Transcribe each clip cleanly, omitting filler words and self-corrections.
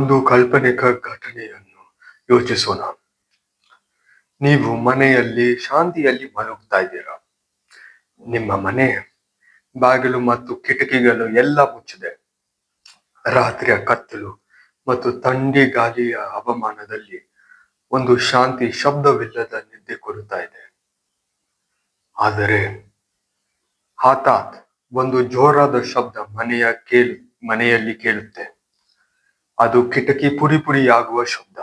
ಒಂದು ಕಾಲ್ಪನಿಕ ಘಟನೆಯನ್ನು ಯೋಚಿಸೋಣ. ನೀವು ಮನೆಯಲ್ಲಿ ಶಾಂತಿಯಲ್ಲಿ ಮಲಗ್ತಾ ಇದ್ದೀರಾ. ನಿಮ್ಮ ಮನೆ ಬಾಗಿಲು ಮತ್ತು ಕಿಟಕಿಗಳು ಎಲ್ಲ ಮುಚ್ಚಿದೆ. ರಾತ್ರಿಯ ಕತ್ತಲು ಮತ್ತು ಥಂಡಿ ಗಾಳಿಯ ಹವಾಮಾನದಲ್ಲಿ ಒಂದು ಶಾಂತಿ ಶಬ್ದವಿಲ್ಲದ ನಿದ್ದೆ ಕೊಡುತ್ತಾ ಇದೆ. ಆದರೆ ಹಠಾತ್ ಒಂದು ಜೋರಾದ ಶಬ್ದ ಮನೆಯಲ್ಲಿ ಕೇಳುತ್ತೆ. ಅದು ಕಿಟಕಿ ಪುಡಿ ಪುಡಿಯಾಗುವ ಶಬ್ದ.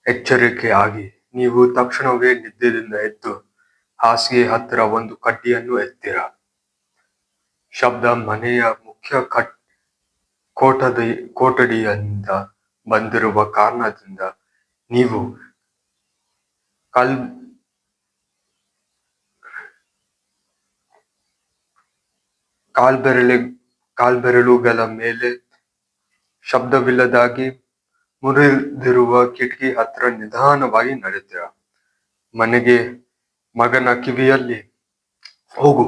ಎಚ್ಚರಿಕೆ ಆಗಿ ನೀವು ತಕ್ಷಣವೇ ನಿದ್ದೆಯಿಂದ ಎದ್ದು ಹಾಸಿಗೆ ಹತ್ತಿರ ಒಂದು ಕಡ್ಡಿಯನ್ನು ಎತ್ತೀರ. ಶಬ್ದ ಮನೆಯ ಮುಖ್ಯ ಕೊಠಡಿಯಿಂದ ಬಂದಿರುವ ಕಾರಣದಿಂದ ನೀವು ಕಾಲ್ಬೆರಳುಗಳ ಮೇಲೆ ಶಬ್ದವಿಲ್ಲದಾಗಿ ಮುರಿದಿರುವ ಕಿಟಕಿ ಹತ್ರ ನಿಧಾನವಾಗಿ ನಡೆತೀರ. ಮಗನ ಕಿವಿಯಲ್ಲಿ, ಹೋಗು,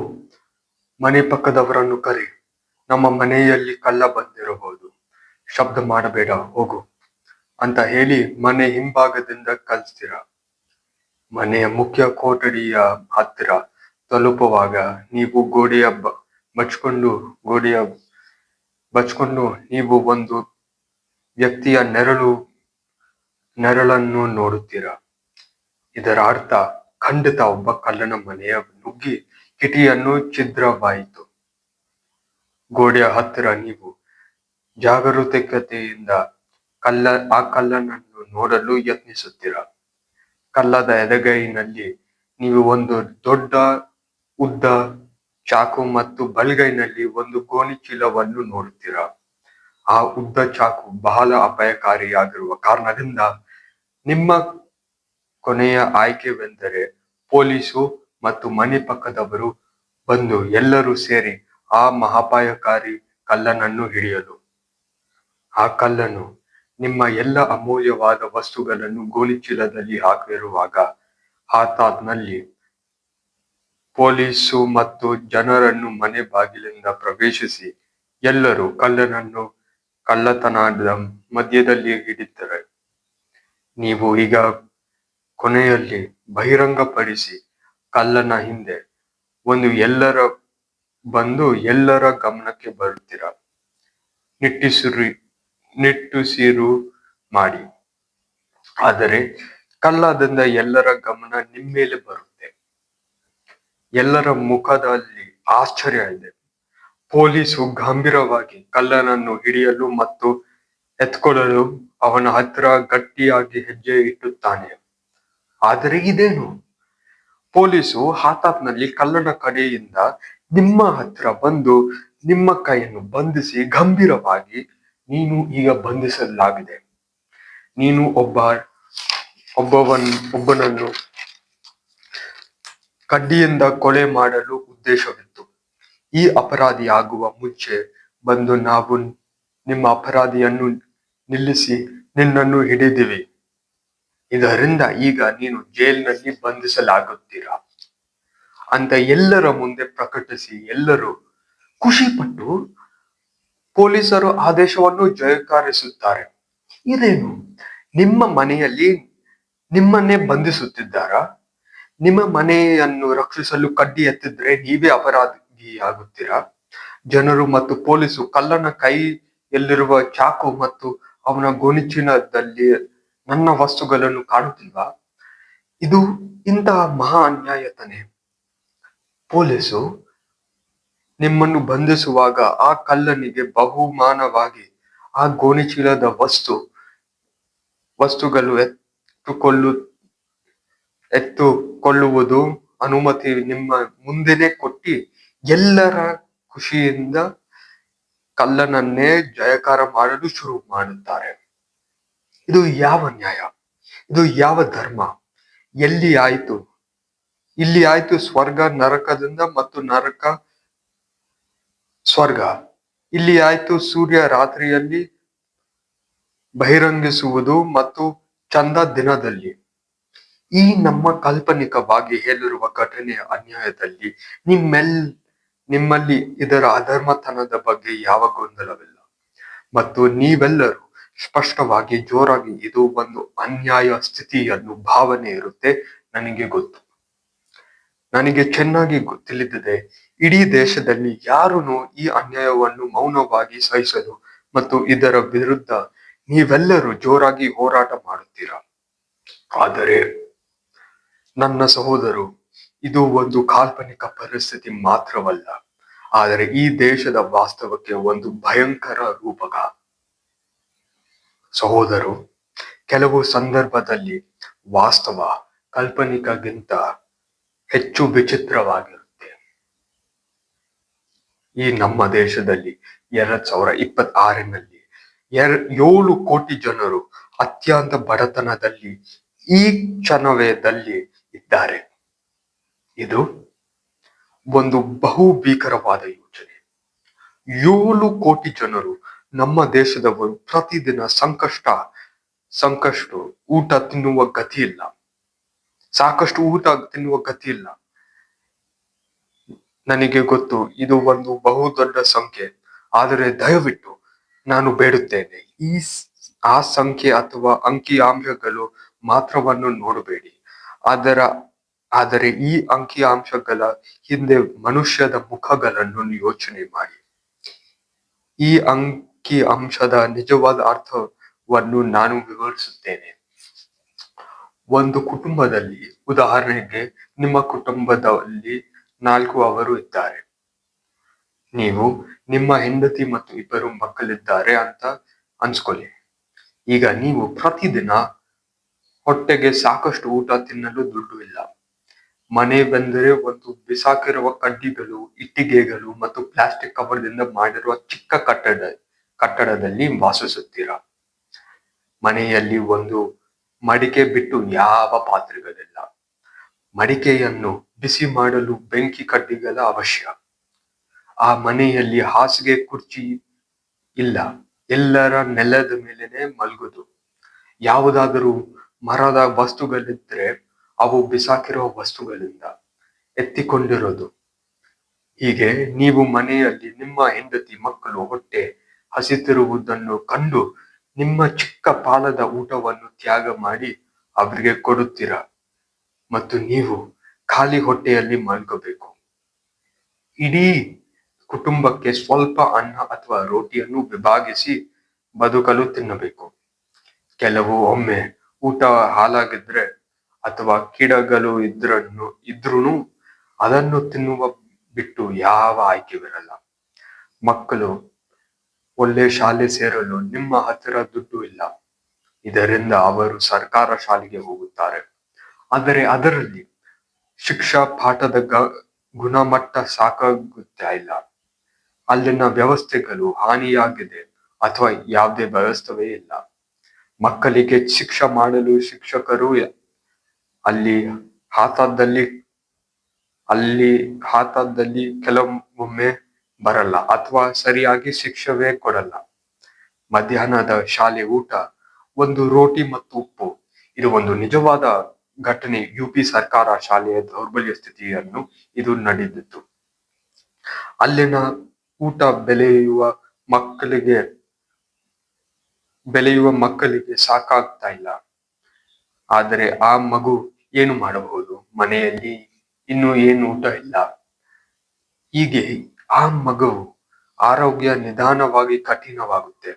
ಮನೆ ಪಕ್ಕದವರನ್ನು ಕರಿ, ನಮ್ಮ ಮನೆಯಲ್ಲಿ ಕಳ್ಳ ಬಂದಿರಬಹುದು, ಶಬ್ದ ಮಾಡಬೇಡ, ಹೋಗು ಅಂತ ಹೇಳಿ ಮನೆ ಹಿಂಭಾಗದಿಂದ ಕಳಿಸ್ತೀರ. ಮನೆಯ ಮುಖ್ಯ ಕೊಠಡಿಯ ಹತ್ತಿರ ತಲುಪುವಾಗ ನೀವು ಗೋಡೆಯ ಬಚ್ಕೊಂಡು ನೀವು ಒಂದು ವ್ಯಕ್ತಿಯ ನೆರಳನ್ನು ನೋಡುತ್ತೀರಾ. ಇದರ ಅರ್ಥ ಖಂಡಿತ ಒಬ್ಬ ಕಳ್ಳನ ಮನೆಯ ನುಗ್ಗಿ ಕಿಟಿಯನ್ನು ಛಿದ್ರವಾಯಿತು. ಗೋಡೆಯ ಹತ್ತಿರ ನೀವು ಜಾಗರೂಕತೆಯಿಂದ ಆ ಕಳ್ಳನನ್ನು ನೋಡಲು ಯತ್ನಿಸುತ್ತೀರಾ. ಕಳ್ಳದ ಎಡಗೈನಲ್ಲಿ ನೀವು ಒಂದು ದೊಡ್ಡ ಉದ್ದ ಚಾಕು ಮತ್ತು ಬಲಗೈನಲ್ಲಿ ಒಂದು ಗೋಣಿಚೀಲವನ್ನು ನೋಡುತ್ತೀರಾ. ಆ ಉದ್ದ ಚಾಕು ಬಹಳ ಅಪಾಯಕಾರಿಯಾಗಿರುವ ಕಾರಣದಿಂದ ನಿಮ್ಮ ಕೊನೆಯ ಆಯ್ಕೆವೆಂದರೆ ಪೊಲೀಸು ಮತ್ತು ಮನೆ ಪಕ್ಕದವರು ಬಂದು ಎಲ್ಲರೂ ಸೇರಿ ಆ ಮಹಾಪಾಯಕಾರಿ ಕಳ್ಳನನ್ನು ಹಿಡಿಯಲು. ಆ ಕಳ್ಳನು ನಿಮ್ಮ ಎಲ್ಲ ಅಮೂಲ್ಯವಾದ ವಸ್ತುಗಳನ್ನು ಗೋಣಿಚೀಲದಲ್ಲಿ ಹಾಕಿರುವಾಗ ಹಠಾತ್ನಲ್ಲಿ ಪೊಲೀಸು ಮತ್ತು ಜನರನ್ನು ಮನೆ ಬಾಗಿಲಿಂದ ಪ್ರವೇಶಿಸಿ ಎಲ್ಲರೂ ಕಳ್ಳನನ್ನು ಕಳ್ಳತನದ ಮಧ್ಯದಲ್ಲಿ ಹಿಡಿತಾರೆ. ನೀವು ಈಗ ಕೊನೆಯಲ್ಲಿ ಬಹಿರಂಗಪಡಿಸಿ ಕಳ್ಳನ ಹಿಂದೆ ಎಲ್ಲರ ಗಮನಕ್ಕೆ ಬರುತ್ತೀರ. ನಿಟ್ಟುಸಿರು ಮಾಡಿ. ಆದರೆ ಕಳ್ಳದಿಂದ ಎಲ್ಲರ ಗಮನ ನಿಮ್ಮೇಲೆ ಬರುತ್ತೆ. ಎಲ್ಲರ ಮುಖದಲ್ಲಿ ಆಶ್ಚರ್ಯ ಇದೆ. ಪೊಲೀಸು ಗಂಭೀರವಾಗಿ ಕಳ್ಳನನ್ನು ಹಿಡಿಯಲು ಮತ್ತು ಎತ್ಕೊಳ್ಳಲು ಅವನ ಹತ್ರ ಗಟ್ಟಿಯಾಗಿ ಹೆಜ್ಜೆ ಇಟ್ಟುತ್ತಾನೆ. ಆದರೆ ಇದೇನು? ಪೊಲೀಸು ಹಠಾತ್ನಲ್ಲಿ ಕಳ್ಳನ ಕಡೆಯಿಂದ ನಿಮ್ಮ ಹತ್ರ ಬಂದು ನಿಮ್ಮ ಕೈಯನ್ನು ಬಂಧಿಸಿ ಗಂಭೀರವಾಗಿ, ನೀನು ಈಗ ಬಂಧಿಸಲಾಗಿದೆ. ನೀನು ಒಬ್ಬನನ್ನು ಕಡ್ಡಿಯಿಂದ ಕೊಲೆ ಮಾಡಲು ಉದ್ದೇಶವಿತ್ತು. ಈ ಅಪರಾಧಿ ಆಗುವ ಮುಂಚೆ ಬಂದು ನಾವು ನಿಮ್ಮ ಅಪರಾಧಿಯನ್ನು ನಿಲ್ಲಿಸಿ ನಿನ್ನನ್ನು ಹಿಡಿದಿವಿ. ಇದರಿಂದ ಈಗ ನೀನು ಜೈಲಿನಲ್ಲಿ ಬಂಧಿಸಲಾಗುತ್ತೀರಾ ಅಂತ ಎಲ್ಲರ ಮುಂದೆ ಪ್ರಕಟಿಸಿ ಎಲ್ಲರೂ ಖುಷಿಪಟ್ಟು ಪೊಲೀಸರು ಆದೇಶವನ್ನು ಜಯಕಾರಿಸುತ್ತಾರೆ. ಇದೇನು? ನಿಮ್ಮ ಮನೆಯಲ್ಲಿ ನಿಮ್ಮನ್ನೇ ಬಂಧಿಸುತ್ತಿದ್ದಾರಾ? ನಿಮ್ಮ ಮನೆಯನ್ನು ರಕ್ಷಿಸಲು ಕಡ್ಡಿ ಎತ್ತಿದ್ರೆ ನೀವೇ ಅಪರಾಧಿಯಾಗುತ್ತೀರಾ? ಜನರು ಮತ್ತು ಪೊಲೀಸು ಕಳ್ಳನ ಕೈಯಲ್ಲಿರುವ ಚಾಕು ಮತ್ತು ಅವನ ಗೋಣಿಚೀಲದಲ್ಲಿ ನನ್ನ ವಸ್ತುಗಳನ್ನು ಕಾಣುತ್ತಿಲ್ವಾ? ಇದು ಇಂತಹ ಮಹಾ ಅನ್ಯಾಯ ತಾನೆ. ಪೊಲೀಸು ನಿಮ್ಮನ್ನು ಬಂಧಿಸುವಾಗ ಆ ಕಳ್ಳನಿಗೆ ಬಹುಮಾನವಾಗಿ ಆ ಗೋಣಿಚೀಲದ ವಸ್ತುಗಳು ಎತ್ತುಕೊಳ್ಳುವುದು ಅನುಮತಿ ನಿಮ್ಮ ಮುಂದೆನೆ ಕೊಟ್ಟಿ ಎಲ್ಲರ ಖುಷಿಯಿಂದ ಕಳ್ಳನನ್ನೇ ಜಯಕಾರ ಮಾಡಲು ಶುರು ಮಾಡುತ್ತಾರೆ. ಇದು ಯಾವ ನ್ಯಾಯ? ಇದು ಯಾವ ಧರ್ಮ? ಇಲ್ಲಿ ಆಯ್ತು ಸ್ವರ್ಗ ನರಕದಿಂದ ಮತ್ತು ನರಕ ಸ್ವರ್ಗ. ಇಲ್ಲಿ ಆಯ್ತು ಸೂರ್ಯ ರಾತ್ರಿಯಲ್ಲಿ ಬಹಿರಂಗಿಸುವುದು ಮತ್ತು ಚಂದ ದಿನದಲ್ಲಿ. ಈ ನಮ್ಮ ಕಾಲ್ಪನಿಕವಾಗಿ ಹೇಳಿರುವ ಘಟನೆಯ ಅನ್ಯಾಯದಲ್ಲಿ ನಿಮ್ಮಲ್ಲಿ ಇದರ ಅಧರ್ಮತನದ ಬಗ್ಗೆ ಯಾವ ಗೊಂದಲವಿಲ್ಲ. ಮತ್ತು ನೀವೆಲ್ಲರೂ ಸ್ಪಷ್ಟವಾಗಿ ಜೋರಾಗಿ ಇದು ಒಂದು ಅನ್ಯಾಯ ಸ್ಥಿತಿಯನ್ನು ಭಾವನೆ ಇರುತ್ತೆ. ನನಗೆ ಗೊತ್ತು, ನನಗೆ ಚೆನ್ನಾಗಿ ತಿಳಿದಿದೆ. ಇಡೀ ದೇಶದಲ್ಲಿ ಯಾರೂ ಈ ಅನ್ಯಾಯವನ್ನು ಮೌನವಾಗಿ ಸಹಿಸಲು ಮತ್ತು ಇದರ ವಿರುದ್ಧ ನೀವೆಲ್ಲರೂ ಜೋರಾಗಿ ಹೋರಾಟ ಮಾಡುತ್ತೀರಾ. ಆದರೆ ನನ್ನ ಸಹೋದರು, ಇದು ಒಂದು ಕಾಲ್ಪನಿಕ ಪರಿಸ್ಥಿತಿ ಮಾತ್ರವಲ್ಲ, ಆದರೆ ಈ ದೇಶದ ವಾಸ್ತವಕ್ಕೆ ಒಂದು ಭಯಂಕರ ರೂಪಕ. ಸಹೋದರು, ಕೆಲವು ಸಂದರ್ಭದಲ್ಲಿ ವಾಸ್ತವ ಕಾಲ್ಪನಿಕಗಿಂತ ಹೆಚ್ಚು ವಿಚಿತ್ರವಾಗಿರುತ್ತೆ. ಈ ನಮ್ಮ ದೇಶದಲ್ಲಿ 2026ರಲ್ಲಿ 7 ಕೋಟಿ ಜನರು ಅತ್ಯಂತ ಬಡತನದಲ್ಲಿ ಈ ಕ್ಷಣವೇದಲ್ಲಿ ಇದ್ದಾರೆ. ಇದು ಒಂದು ಬಹು ಭೀಕರವಾದ ಯೋಚನೆ. 7 ಕೋಟಿ ಜನರು ನಮ್ಮ ದೇಶದವರು ಪ್ರತಿದಿನ ಸಾಕಷ್ಟು ಊಟ ತಿನ್ನುವ ಗತಿ ಇಲ್ಲ. ನನಗೆ ಗೊತ್ತು, ಇದು ಒಂದು ಬಹು ದೊಡ್ಡ ಸಂಖ್ಯೆ. ಆದರೆ ದಯವಿಟ್ಟು ನಾನು ಬೇಡುತ್ತೇನೆ, ಆ ಸಂಖ್ಯೆ ಅಥವಾ ಅಂಕಿಅಂಶಗಳು ಮಾತ್ರವನ್ನು ನೋಡಬೇಡಿ. ಆದರೆ ಈ ಅಂಕಿಅಂಶಗಳ ಹಿಂದೆ ಮನುಷ್ಯದ ಮುಖಗಳನ್ನು ಯೋಚನೆ ಮಾಡಿ. ಈ ಅಂಕಿಅಂಶದ ನಿಜವಾದ ಅರ್ಥವನ್ನು ನಾನು ವಿವರಿಸುತ್ತೇನೆ. ಒಂದು ಕುಟುಂಬದಲ್ಲಿ, ಉದಾಹರಣೆಗೆ ನಿಮ್ಮ ಕುಟುಂಬದಲ್ಲಿ 4 ಅವರು ಇದ್ದಾರೆ. ನೀವು, ನಿಮ್ಮ ಹೆಂಡತಿ ಮತ್ತು 2 ಮಕ್ಕಳಿದ್ದಾರೆ ಅಂತ ಅನ್ಸ್ಕೊಳ್ಳಿ. ಈಗ ನೀವು ಪ್ರತಿದಿನ ಹೊಟ್ಟೆಗೆ ಸಾಕಷ್ಟು ಊಟ ತಿನ್ನಲು ದುಡ್ಡು ಇಲ್ಲ. ಮನೆ ಬಂದರೆ ಒಂದು ಬಿಸಾಕಿರುವ ಕಡ್ಡಿಗಳು, ಇಟ್ಟಿಗೆಗಳು ಮತ್ತು ಪ್ಲಾಸ್ಟಿಕ್ ಕವರ್ದಿಂದ ಮಾಡಿರುವ ಚಿಕ್ಕ ಕಟ್ಟಡದಲ್ಲಿ ವಾಸಿಸುತ್ತೀರಾ. ಮನೆಯಲ್ಲಿ ಒಂದು ಮಡಿಕೆ ಬಿಟ್ಟು ಯಾವ ಪಾತ್ರೆಗಳಿಲ್ಲ. ಮಡಿಕೆಯನ್ನು ಬಿಸಿ ಮಾಡಲು ಬೆಂಕಿ ಕಡ್ಡಿಗಳ ಅವಶ್ಯ. ಆ ಮನೆಯಲ್ಲಿ ಹಾಸಿಗೆ ಕುರ್ಚಿ ಇಲ್ಲ. ಎಲ್ಲರ ನೆಲದ ಮೇಲೆನೆ ಮಲಗುದು. ಯಾವುದಾದರೂ ಮರದ ವಸ್ತುಗಳಿದ್ರೆ ಅವು ಬಿಸಾಕಿರುವ ವಸ್ತುಗಳಿಂದ ಎತ್ತಿಕೊಂಡಿರೋದು. ಹೀಗೆ ನೀವು ಮನೆಯಲ್ಲಿ ನಿಮ್ಮ ಹೆಂಡತಿ ಮಕ್ಕಳು ಹೊಟ್ಟೆ ಹಸಿತಿರುವುದನ್ನು ಕಂಡು ನಿಮ್ಮ ಚಿಕ್ಕ ಪಾಲದ ಊಟವನ್ನು ತ್ಯಾಗ ಮಾಡಿ ಅವರಿಗೆ ಕೊಡುತ್ತೀರಾ ಮತ್ತು ನೀವು ಖಾಲಿ ಹೊಟ್ಟೆಯಲ್ಲಿ ಮಲ್ಕೋಬೇಕು. ಇಡೀ ಕುಟುಂಬಕ್ಕೆ ಸ್ವಲ್ಪ ಅನ್ನ ಅಥವಾ ರೋಟಿಯನ್ನು ವಿಭಾಗಿಸಿ ಬದುಕಲು ತಿನ್ನಬೇಕು. ಕೆಲವು ಒಮ್ಮೆ ಊಟ ಹಾಳಾಗಿದ್ರೆ ಅಥವಾ ಕೀಡಗಳು ಇದ್ರೂ ಅದನ್ನು ತಿನ್ನುವ ಬಿಟ್ಟು ಯಾವ ಆಯ್ಕೆವಿರಲ್ಲ. ಮಕ್ಕಳು ಒಳ್ಳೆ ಶಾಲೆ ಸೇರಲು ನಿಮ್ಮ ಹತ್ತಿರ ದುಡ್ಡು ಇಲ್ಲ. ಇದರಿಂದ ಅವರು ಸರ್ಕಾರ ಶಾಲೆಗೆ ಹೋಗುತ್ತಾರೆ. ಆದರೆ ಅದರಲ್ಲಿ ಶಿಕ್ಷಾ ಪಾಠದ ಗುಣಮಟ್ಟ ಸಾಕಾಗುತ್ತಾ ಇಲ್ಲ. ಅಲ್ಲಿನ ವ್ಯವಸ್ಥೆಗಳು ಹಾನಿಯಾಗಿದೆ ಅಥವಾ ಯಾವುದೇ ವ್ಯವಸ್ಥೆವೇ ಇಲ್ಲ. ಮಕ್ಕಳಿಗೆ ಶಿಕ್ಷೆ ಮಾಡಲು ಶಿಕ್ಷಕರು ಅಲ್ಲಿ ಹಾತದಲ್ಲಿ ಕೆಲವೊಮ್ಮೆ ಬರಲ್ಲ ಅಥವಾ ಸರಿಯಾಗಿ ಶಿಕ್ಷೆವೇ ಕೊಡಲ್ಲ. ಮಧ್ಯಾಹ್ನದ ಶಾಲೆ ಊಟ ಒಂದು ರೋಟಿ ಮತ್ತು ಉಪ್ಪು. ಇದು ಒಂದು ನಿಜವಾದ ಘಟನೆ. UP ಸರ್ಕಾರ ಶಾಲೆಯ ದೌರ್ಬಲ್ಯ ಸ್ಥಿತಿಯನ್ನು ಇದು ನಡೆದಿತ್ತು. ಅಲ್ಲಿನ ಊಟ ಬೆಳೆಯುವ ಮಕ್ಕಳಿಗೆ ಸಾಕಾಗ್ತಾ ಇಲ್ಲ. ಆದರೆ ಆ ಮಗು ಏನು ಮಾಡಬಹುದು? ಮನೆಯಲ್ಲಿ ಇನ್ನು ಏನು ಊಟ ಇಲ್ಲ. ಹೀಗೆ ಆ ಮಗು ಆರೋಗ್ಯ ನಿಧಾನವಾಗಿ ಕಠಿಣವಾಗುತ್ತೆ.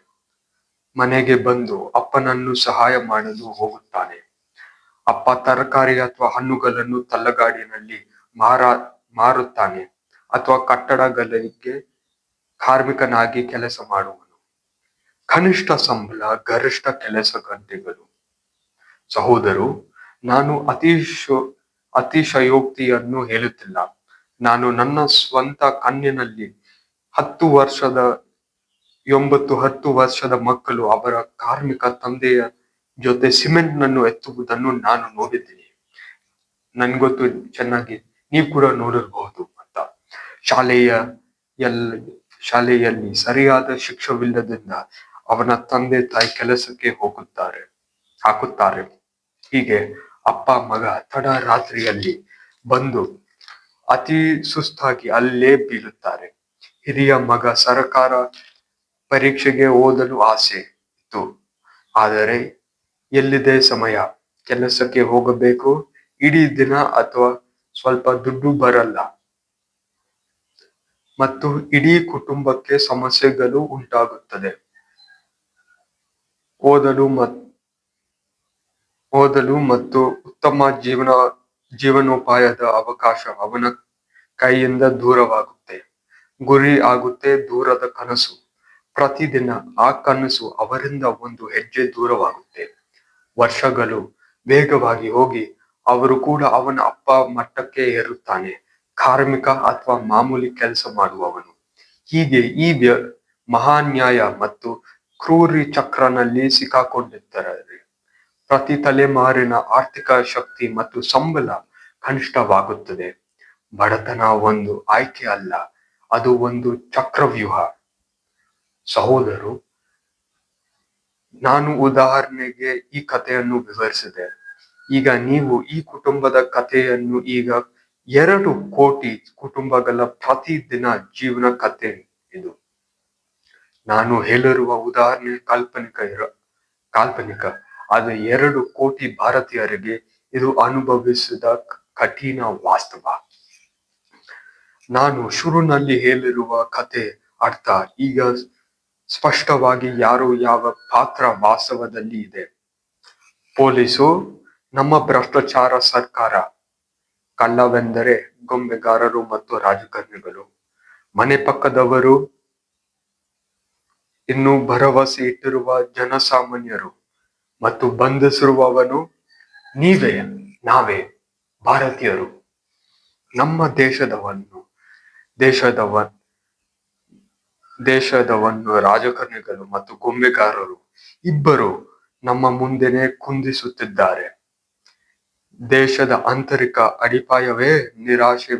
ಮನೆಗೆ ಬಂದು ಅಪ್ಪನನ್ನು ಸಹಾಯ ಮಾಡಲು ಹೋಗುತ್ತಾನೆ. ಅಪ್ಪ ತರಕಾರಿ ಅಥವಾ ಹಣ್ಣುಗಳನ್ನು ತಳ್ಳಗಾಡಿನಲ್ಲಿ ಮಾರುತ್ತಾನೆ ಅಥವಾ ಕಟ್ಟಡಗಳಿಗೆ ಕಾರ್ಮಿಕನಾಗಿ ಕೆಲಸ ಮಾಡುವನು. ಕನಿಷ್ಠ ಸಂಬಳ, ಗರಿಷ್ಠ ಕೆಲಸ ಗಂಟೆಗಳು. ಸಹೋದರು, ನಾನು ಅತಿಶಯೋಕ್ತಿಯನ್ನು ಹೇಳುತ್ತಿಲ್ಲ. ನಾನು ನನ್ನ ಸ್ವಂತ ಕಣ್ಣಿನಲ್ಲಿ 10 ವರ್ಷದ ಮಕ್ಕಳು ಅವರ ಕಾರ್ಮಿಕ ತಂದೆಯ ಜೊತೆ ಸಿಮೆಂಟ್ ನನ್ನು ಎತ್ತುವುದನ್ನು ನಾನು ನೋಡಿದ್ದೀನಿ. ನನ್ಗೊತ್ತು ಚೆನ್ನಾಗಿ, ನೀವು ಕೂಡ ನೋಡಿರಬಹುದು ಅಂತ. ಶಾಲೆಯಲ್ಲಿ ಸರಿಯಾದ ಶಿಕ್ಷವಿಲ್ಲದಿಂದ ಅವನ ತಂದೆ ತಾಯಿ ಕೆಲಸಕ್ಕೆ ಹಾಕುತ್ತಾರೆ. ಹೀಗೆ ಅಪ್ಪ ಮಗ ತಡರಾತ್ರಿಯಲ್ಲಿ ಬಂದು ಅತಿ ಸುಸ್ತಾಗಿ ಅಲ್ಲೇ ಬೀಳುತ್ತಾರೆ. ಹಿರಿಯ ಮಗ ಸರ್ಕಾರ ಪರೀಕ್ಷೆಗೆ ಓದಲು ಆಸೆ ಇತ್ತು. ಆದರೆ ಎಲ್ಲಿದೆ ಸಮಯ? ಕೆಲಸಕ್ಕೆ ಹೋಗಬೇಕು, ಇಡೀ ದಿನ ಅಥವಾ ಸ್ವಲ್ಪ ದುಡ್ಡು ಬರಲ್ಲ ಮತ್ತು ಇಡೀ ಕುಟುಂಬಕ್ಕೆ ಸಮಸ್ಯೆಗಳು ಉಂಟಾಗುತ್ತದೆ. ಓದಲು ಮತ್ತು ಉತ್ತಮ ಜೀವನೋಪಾಯದ ಅವಕಾಶ ಅವನ ಕೈಯಿಂದ ದೂರವಾಗುತ್ತೆ. ಗುರಿ ಆಗುತ್ತೆ ದೂರದ ಕನಸು. ಪ್ರತಿದಿನ ಆ ಕನಸು ಅವರಿಂದ ಒಂದು ಹೆಜ್ಜೆ ದೂರವಾಗುತ್ತೆ. ವರ್ಷಗಳು ವೇಗವಾಗಿ ಹೋಗಿ ಅವರು ಕೂಡ ಅವನ ಅಪ್ಪ ಮಟ್ಟಕ್ಕೆ ಏರುತ್ತಾನೆ, ಕಾರ್ಮಿಕ ಅಥವಾ ಮಾಮೂಲಿ ಕೆಲಸ ಮಾಡುವವನು. ಹೀಗೆ ಈ ಮಹಾನ್ಯಾಯ ಮತ್ತು ಕ್ರೂರಿ ಚಕ್ರನಲ್ಲಿ ಸಿಕ್ಕಾಕೊಂಡಿದ್ದಾರೆ. ಪ್ರತಿ ತಲೆಮಾರಿನ ಆರ್ಥಿಕ ಶಕ್ತಿ ಮತ್ತು ಸಂಬಳ ಕನಿಷ್ಠವಾಗುತ್ತದೆ. ಬಡತನ ಒಂದು ಆಯ್ಕೆ ಅಲ್ಲ, ಅದು ಒಂದು ಚಕ್ರವ್ಯೂಹ. ಸಹೋದರು, ನಾನು ಉದಾಹರಣೆಗೆ ಈ ಕಥೆಯನ್ನು ವಿವರಿಸಿದೆ. ಈಗ ನೀವು ಈ ಕುಟುಂಬದ ಕಥೆಯನ್ನು ಈಗ 2 ಕೋಟಿ ಕುಟುಂಬಗಳ ಪ್ರತಿದಿನ ಜೀವನ ಕಥೆ ಇದು. ನಾನು ಹೇಳಿರುವ ಉದಾಹರಣೆ ಕಾಲ್ಪನಿಕ. ಅದು 2 ಕೋಟಿ ಭಾರತೀಯರಿಗೆ ಇದು ಅನುಭವಿಸಿದ ಕಠಿಣ ವಾಸ್ತವ. ನಾನು ಶುರುನಲ್ಲಿ ಹೇಳಿರುವ ಕಥೆ ಅರ್ಥ ಈಗ ಸ್ಪಷ್ಟವಾಗಿ ಯಾರು ಯಾವ ಪಾತ್ರ ವಾಸ್ತವದಲ್ಲಿ ಇದೆ. ಪೊಲೀಸು, ನಮ್ಮ ಭ್ರಷ್ಟಾಚಾರ ಸರ್ಕಾರ, ಕಳ್ಳವೆಂದರೆ ಗೊಂಬೆಗಾರರು ಮತ್ತು ರಾಜಕಾರಣಿಗಳು. ಮನೆ ಪಕ್ಕದವರು, ಇನ್ನು ಭರವಸೆ ಇಟ್ಟಿರುವ ಜನಸಾಮಾನ್ಯರು ಮತ್ತು ಬಂಧಿಸಿರುವವನು ನಾವೇ ಭಾರತೀಯರು. ನಮ್ಮ ದೇಶದವನ್ನು ರಾಜಕಾರಣಿಗಳು ಮತ್ತು ಗೊಂಬೆಗಾರರು ಇಬ್ಬರು ನಮ್ಮ ಮುಂದೆನೆ ಕುಂದಿಸುತ್ತಿದ್ದಾರೆ. ದೇಶದ ಆಂತರಿಕ ಅಡಿಪಾಯವೇ ನಿರಾಶೆ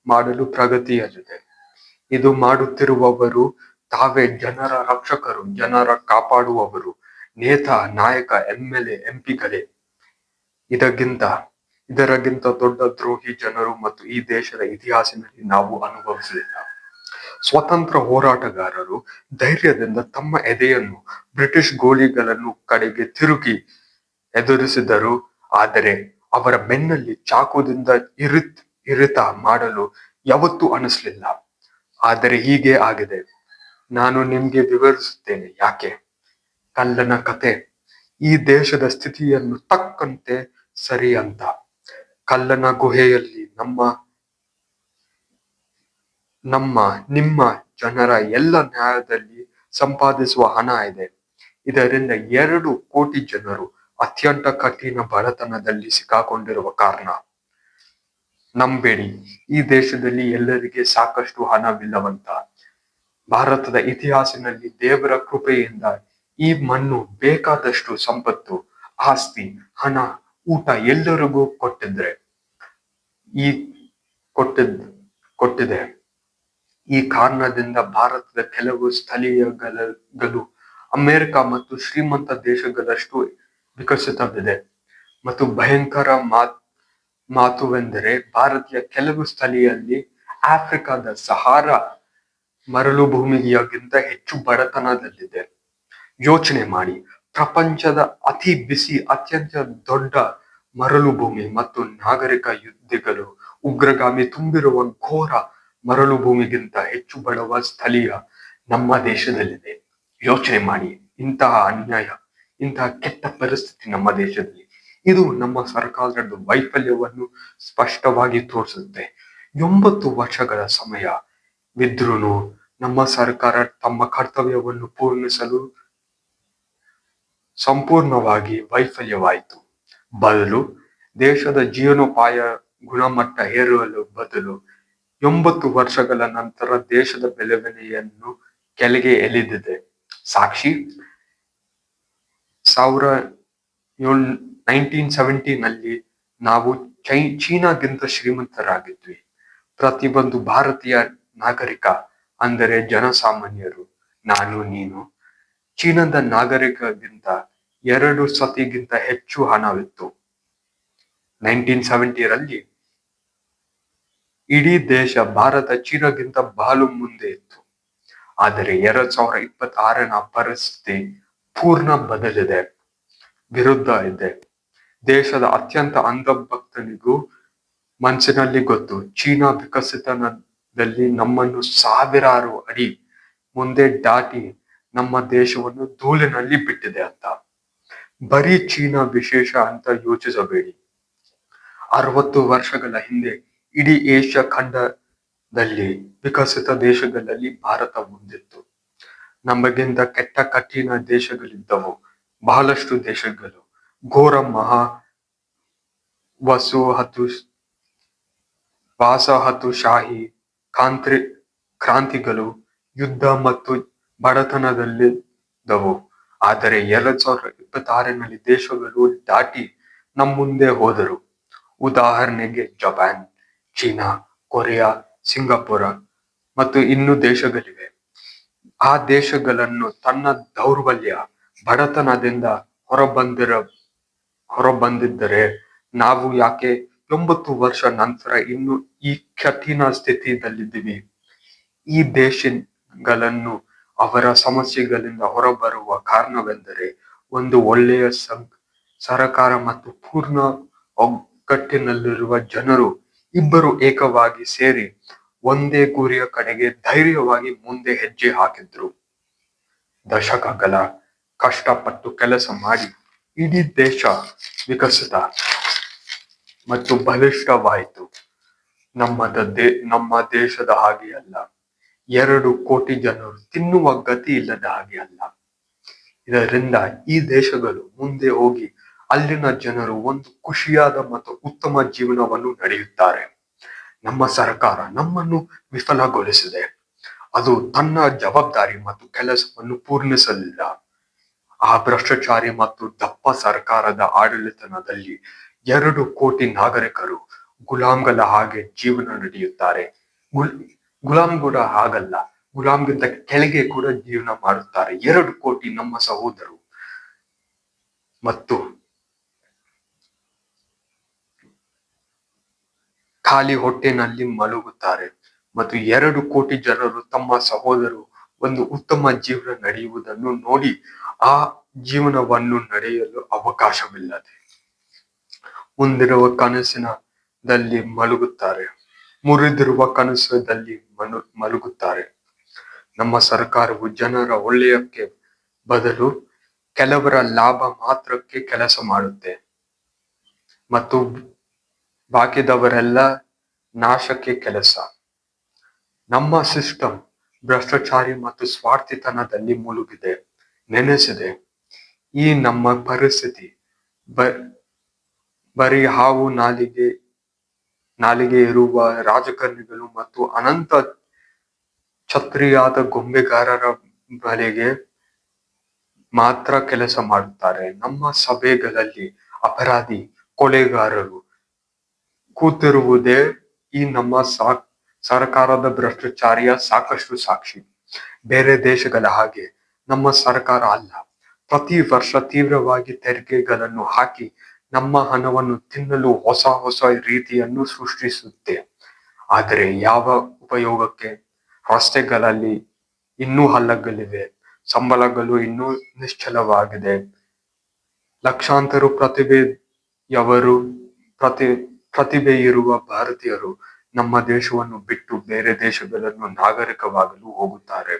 ಮಾಡಲು ಪ್ರಗತಿಯಲ್ಲಿದೆ. ಇದು ಮಾಡುತ್ತಿರುವವರು ತಾವೇ ಜನರ ರಕ್ಷಕರು, ಜನರ ಕಾಪಾಡುವವರು, ನೇತಾ, ನಾಯಕ, MLA, MP ಗಳೇ. ಇದರಗಿಂತ ದೊಡ್ಡ ದ್ರೋಹಿ ಜನರು ಮತ್ತು ಈ ದೇಶದ ಇತಿಹಾಸದಲ್ಲಿ ನಾವು ಅನುಭವಿಸಲಿಲ್ಲ. ಸ್ವತಂತ್ರ ಹೋರಾಟಗಾರರು ಧೈರ್ಯದಿಂದ ತಮ್ಮ ಎದೆಯನ್ನು ಬ್ರಿಟಿಷ್ ಗೋಲಿಗಳನ್ನು ಕಡೆಗೆ ತಿರುಗಿ ಎದುರಿಸಿದರು, ಆದರೆ ಅವರ ಬೆನ್ನಲ್ಲಿ ಚಾಕುದಿಂದ ಇರಿತ ಮಾಡಲು ಯಾವತ್ತೂ ಅನಿಸ್ಲಿಲ್ಲ. ಆದರೆ ಹೀಗೆ ಆಗಿದೆ. ನಾನು ನಿಮ್ಗೆ ವಿವರಿಸುತ್ತೇನೆ ಯಾಕೆ. ಕಳ್ಳನ ಕತೆ ಈ ದೇಶದ ಸ್ಥಿತಿಯನ್ನು ತಕ್ಕಂತೆ ಸರಿ ಅಂತ. ಕಳ್ಳನ ಗುಹೆಯಲ್ಲಿ ನಿಮ್ಮ ಜನರ ಎಲ್ಲ ನ್ಯಾಯದಲ್ಲಿ ಸಂಪಾದಿಸುವ ಹಣ ಇದೆ. ಇದರಿಂದ 2 ಕೋಟಿ ಜನರು ಅತ್ಯಂತ ಕಠಿಣ ಬಡತನದಲ್ಲಿ ಸಿಕ್ಕಾಕೊಂಡಿರುವ ಕಾರಣ. ನಂಬೇಡಿ, ಈ ದೇಶದಲ್ಲಿ ಎಲ್ಲರಿಗೆ ಸಾಕಷ್ಟು ಹಣವಿಲ್ಲವಂತ. ಭಾರತದ ಇತಿಹಾಸದಲ್ಲಿ ದೇವರ ಕೃಪೆಯಿಂದ ಈ ಮಣ್ಣು ಬೇಕಾದಷ್ಟು ಸಂಪತ್ತು, ಆಸ್ತಿ, ಹಣ, ಊಟ ಎಲ್ಲರಿಗೂ ಕೊಟ್ಟಿದೆ. ಈ ಕಾರಣದಿಂದ ಭಾರತದ ಕೆಲವು ಸ್ಥಳೀಯಗಳು ಅಮೆರಿಕ ಮತ್ತು ಶ್ರೀಮಂತ ದೇಶಗಳಷ್ಟು ವಿಕಸಿತವಿದೆ. ಮತ್ತು ಭಯಂಕರ ಮಾತುವೆಂದರೆ ಭಾರತೀಯ ಕೆಲವು ಸ್ಥಳೀಯಲ್ಲಿ ಆಫ್ರಿಕಾದ ಸಹಾರಾ ಮರಳುಭೂಮಿಗಿಂತ ಹೆಚ್ಚು ಬಡತನದಲ್ಲಿದೆ. ಯೋಚನೆ ಮಾಡಿ, ಪ್ರಪಂಚದ ಅತಿ ಬಿಸಿ, ಅತ್ಯಂತ ದೊಡ್ಡ ಮರಳುಭೂಮಿ ಮತ್ತು ನಾಗರಿಕ ಯುದ್ಧಗಳು, ಉಗ್ರಗಾಮಿ ತುಂಬಿರುವ ಘೋರ ಮರಳುಭೂಮಿಗಿಂತ ಹೆಚ್ಚು ಬಡವ ಸ್ಥಳೀಯ ನಮ್ಮ ದೇಶದಲ್ಲಿದೆ. ಯೋಚನೆ ಮಾಡಿ, ಇಂತಹ ಅನ್ಯಾಯ, ಇಂತಹ ಕೆಟ್ಟ ಪರಿಸ್ಥಿತಿ ನಮ್ಮ ದೇಶದಲ್ಲಿ. ಇದು ನಮ್ಮ ಸರ್ಕಾರದ ವೈಫಲ್ಯವನ್ನು ಸ್ಪಷ್ಟವಾಗಿ ತೋರಿಸುತ್ತೆ. 9 ವರ್ಷಗಳ ಸಮಯವಿದ್ರೂ ನಮ್ಮ ಸರ್ಕಾರ ತಮ್ಮ ಕರ್ತವ್ಯವನ್ನು ಪೂರ್ಣಿಸಲು ಸಂಪೂರ್ಣವಾಗಿ ವೈಫಲ್ಯವಾಯಿತು. ಬದಲು ದೇಶದ ಜೀವನೋಪಾಯ ಗುಣಮಟ್ಟ ಏರಲು ಬದಲು 9 ವರ್ಷಗಳ ನಂತರ ದೇಶದ ಬೆಳವಣಿಗೆಯನ್ನು ಕೆಳಗೆ ಎಳೆದಿದೆ. ಸಾಕ್ಷಿ 1970ನಲ್ಲಿ ನಾವು ಚೀನಾಗಿಂತ ಶ್ರೀಮಂತರಾಗಿದ್ವಿ. ಪ್ರತಿಯೊಂದು ಭಾರತೀಯ ನಾಗರಿಕ, ಅಂದರೆ ಜನಸಾಮಾನ್ಯರು, ನಾನು ನೀನು, ಚೀನಾದ ನಾಗರಿಕಗಿಂತ 2 ಸತಿಗಿಂತ ಹೆಚ್ಚು ಹಣವಿತ್ತು. 1970ರಲ್ಲಿ ಇಡೀ ದೇಶ ಭಾರತ ಚೀನಾಗಿಂತ ಬಹಳ ಮುಂದೆ ಇತ್ತು. ಆದರೆ 2026ನ ಪರಿಸ್ಥಿತಿ ಪೂರ್ಣ ಬದಲಿದೆ. ವಿರುದ್ಧ ಇದೆ. ದೇಶದ ಅತ್ಯಂತ ಅಂಧಭಕ್ತನಿಗೂ ಮನಸ್ಸಿನಲ್ಲಿ ಗೊತ್ತು, ಚೀನಾ ವಿಕಸಿತನದಲ್ಲಿ ನಮ್ಮನ್ನು ಸಾವಿರಾರು ಅಡಿ ಮುಂದೆ ದಾಟಿ ನಮ್ಮ ದೇಶವನ್ನು ಧೂಳಿನಲ್ಲಿ ಬಿಟ್ಟಿದೆ ಅಂತ. ಬರೀ ಚೀನಾ ವಿಶೇಷ ಅಂತ ಯೋಚಿಸಬೇಡಿ. 60 ವರ್ಷಗಳ ಹಿಂದೆ ಇಡೀ ಏಷ್ಯಾ ಖಂಡದಲ್ಲಿ ವಿಕಸಿತ ದೇಶಗಳಲ್ಲಿ ಭಾರತ ಮುಂದಿತ್ತು. ನಮಗಿಂತ ಕೆಟ್ಟ ಕಠಿಣ ದೇಶಗಳಿದ್ದವು, ಬಹಳಷ್ಟು ದೇಶಗಳು. ಘೋರ ಮಹಾ ವಾಸಹತುಶಾಹಿ ಕ್ರಾಂತಿಗಳು, ಯುದ್ಧ ಮತ್ತು ಬಡತನದಲ್ಲಿದ್ದವು. ಆದರೆ 2026ರಲ್ಲಿ ದೇಶಗಳು ದಾಟಿ ನಮ್ಮ ಮುಂದೆ ಹೋದರು. ಉದಾಹರಣೆಗೆ ಜಪಾನ್, ಚೀನಾ, ಕೊರಿಯಾ, ಸಿಂಗಾಪುರ ಮತ್ತು ಇನ್ನೂ ದೇಶಗಳಿವೆ. ಆ ದೇಶಗಳನ್ನು ತನ್ನ ದೌರ್ಬಲ್ಯ, ಬಡತನದಿಂದ ಹೊರಬಂದಿದ್ದರೆ ನಾವು ಯಾಕೆ 90 ವರ್ಷ ನಂತರ ಇನ್ನು ಈ ಕಠಿಣ ಸ್ಥಿತಿಯಲ್ಲಿದ್ದೀವಿ? ಈ ದೇಶಗಳನ್ನು ಅವರ ಸಮಸ್ಯೆಗಳಿಂದ ಹೊರಬರುವ ಕಾರಣವೆಂದರೆ ಒಂದು ಒಳ್ಳೆಯ ಸರಕಾರ ಮತ್ತು ಪೂರ್ಣ ಒಗ್ಗಟ್ಟಿನಲ್ಲಿರುವ ಜನರು. ಇಬ್ಬರು ಏಕವಾಗಿ ಸೇರಿ ಒಂದೇ ಗುರಿಯ ಕಡೆಗೆ ಧೈರ್ಯವಾಗಿ ಮುಂದೆ ಹೆಜ್ಜೆ ಹಾಕಿದ್ರು. ದಶಕಗಳ ಕಷ್ಟಪಟ್ಟು ಕೆಲಸ ಮಾಡಿ ಇಡೀ ದೇಶ ವಿಕಸಿತ ಮತ್ತು ಬಲಿಷ್ಠವಾಯಿತು. ನಮ್ಮ ದೇಶದ ಹಾಗೆ ಅಲ್ಲ. 2 ಕೋಟಿ ಜನರು ತಿನ್ನುವ ಗತಿ ಇಲ್ಲದ ಹಾಗೆ ಅಲ್ಲ. ಇದರಿಂದ ಈ ದೇಶಗಳು ಮುಂದೆ ಹೋಗಿ ಅಲ್ಲಿನ ಜನರು ಒಂದು ಖುಷಿಯಾದ ಮತ್ತು ಉತ್ತಮ ಜೀವನವನ್ನು ನಡೆಯುತ್ತಾರೆ. ನಮ್ಮ ಸರ್ಕಾರ ನಮ್ಮನ್ನು ವಿಫಲಗೊಳಿಸಿದೆ. ಅದು ತನ್ನ ಜವಾಬ್ದಾರಿ ಮತ್ತು ಕೆಲಸವನ್ನು ಪೂರ್ಣಿಸಲಿಲ್ಲ. ಆ ಭ್ರಷ್ಟಾಚಾರಿ ಮತ್ತು ದಪ್ಪ ಸರ್ಕಾರದ ಆಡಳಿತದಲ್ಲಿ 2 ಕೋಟಿ ನಾಗರಿಕರು ಗುಲಾಮ್ಗಳ ಹಾಗೆ ಜೀವನ ನಡೆಯುತ್ತಾರೆ. ಗುಲಾಮ್ ಕೂಡ ಹಾಗಲ್ಲ, ಗುಲಾಮ್ಗಿಂತ ಕೆಳಗೆ ಕೂಡ ಜೀವನ ಮಾಡುತ್ತಾರೆ 2 ಕೋಟಿ ನಮ್ಮ ಸಹೋದರರು. ಮತ್ತು ಖಾಲಿ ಹೊಟ್ಟೆನಲ್ಲಿ ಮಲಗುತ್ತಾರೆ. ಮತ್ತು 2 ಕೋಟಿ ಜನರು ತಮ್ಮ ಸಹೋದರರು ಒಂದು ಉತ್ತಮ ಜೀವನ ನಡೆಯುವುದನ್ನು ನೋಡಿ ಆ ಜೀವನವನ್ನು ನಡೆಯಲು ಅವಕಾಶವಿಲ್ಲದೆ ಮುಂದಿರುವ ಕನಸಿನಲ್ಲಿ ಮಲಗುತ್ತಾರೆ, ಮುರಿದಿರುವ ಕನಸದಲ್ಲಿ ಮಲಗುತ್ತಾರೆ. ನಮ್ಮ ಸರ್ಕಾರವು ಜನರ ಒಳ್ಳೆಯಕ್ಕೆ ಬದಲು ಕೆಲವರ ಲಾಭ ಮಾತ್ರಕ್ಕೆ ಕೆಲಸ ಮಾಡುತ್ತೆ ಮತ್ತು ಬಾಕಿದವರೆಲ್ಲ ನಾಶಕ್ಕೆ ಕೆಲಸ. ನಮ್ಮ ಸಿಸ್ಟಮ್ ಭ್ರಷ್ಟಾಚಾರಿ ಮತ್ತು ಸ್ವಾರ್ಥಿತನದಲ್ಲಿ ಮುಳುಗಿದೆ. ನೆನೆಸಿದೆ, ಈ ನಮ್ಮ ಪರಿಸ್ಥಿತಿ ಬರೀ ಹಾವು ನಾಲಿಗೆ ಇರುವ ರಾಜಕಾರಣಿಗಳು ಮತ್ತು ಅನಂತ ಛತ್ರಿಯಾದ ಗೊಂಬೆಗಾರರ ಬಳಿಗೆ ಮಾತ್ರ ಕೆಲಸ ಮಾಡುತ್ತಾರೆ. ನಮ್ಮ ಸಭೆಗಳಲ್ಲಿ ಅಪರಾಧಿ, ಕೊಲೆಗಾರರು ಕೂತಿರುವುದೇ ಈ ನಮ್ಮ ಸರ್ಕಾರದ ಭ್ರಷ್ಟಾಚಾರಿಯ ಸಾಕಷ್ಟು ಸಾಕ್ಷಿ. ಬೇರೆ ದೇಶಗಳ ಹಾಗೆ ನಮ್ಮ ಸರ್ಕಾರ ಅಲ್ಲ. ಪ್ರತಿ ವರ್ಷ ತೀವ್ರವಾಗಿ ತೆರಿಗೆಗಳನ್ನು ಹಾಕಿ ನಮ್ಮ ಹಣವನ್ನು ತಿನ್ನಲು ಹೊಸ ರೀತಿಯನ್ನು ಸೃಷ್ಟಿಸುತ್ತೆ. ಆದರೆ ಯಾವ ಉಪಯೋಗಕ್ಕೆ? ರಸ್ತೆಗಳಲ್ಲಿ ಇನ್ನೂ ಹಳ್ಳಗಳಿವೆ, ಸಂಬಳಗಳು ಇನ್ನೂ ನಿಶ್ಚಲವಾಗಿದೆ. ಲಕ್ಷಾಂತರ ಪ್ರತಿಭೆ ಇರುವ ಭಾರತೀಯರು ನಮ್ಮ ದೇಶವನ್ನು ಬಿಟ್ಟು ಬೇರೆ ದೇಶಗಳನ್ನು ನಾಗರಿಕವಾಗಲು ಹೋಗುತ್ತಾರೆ.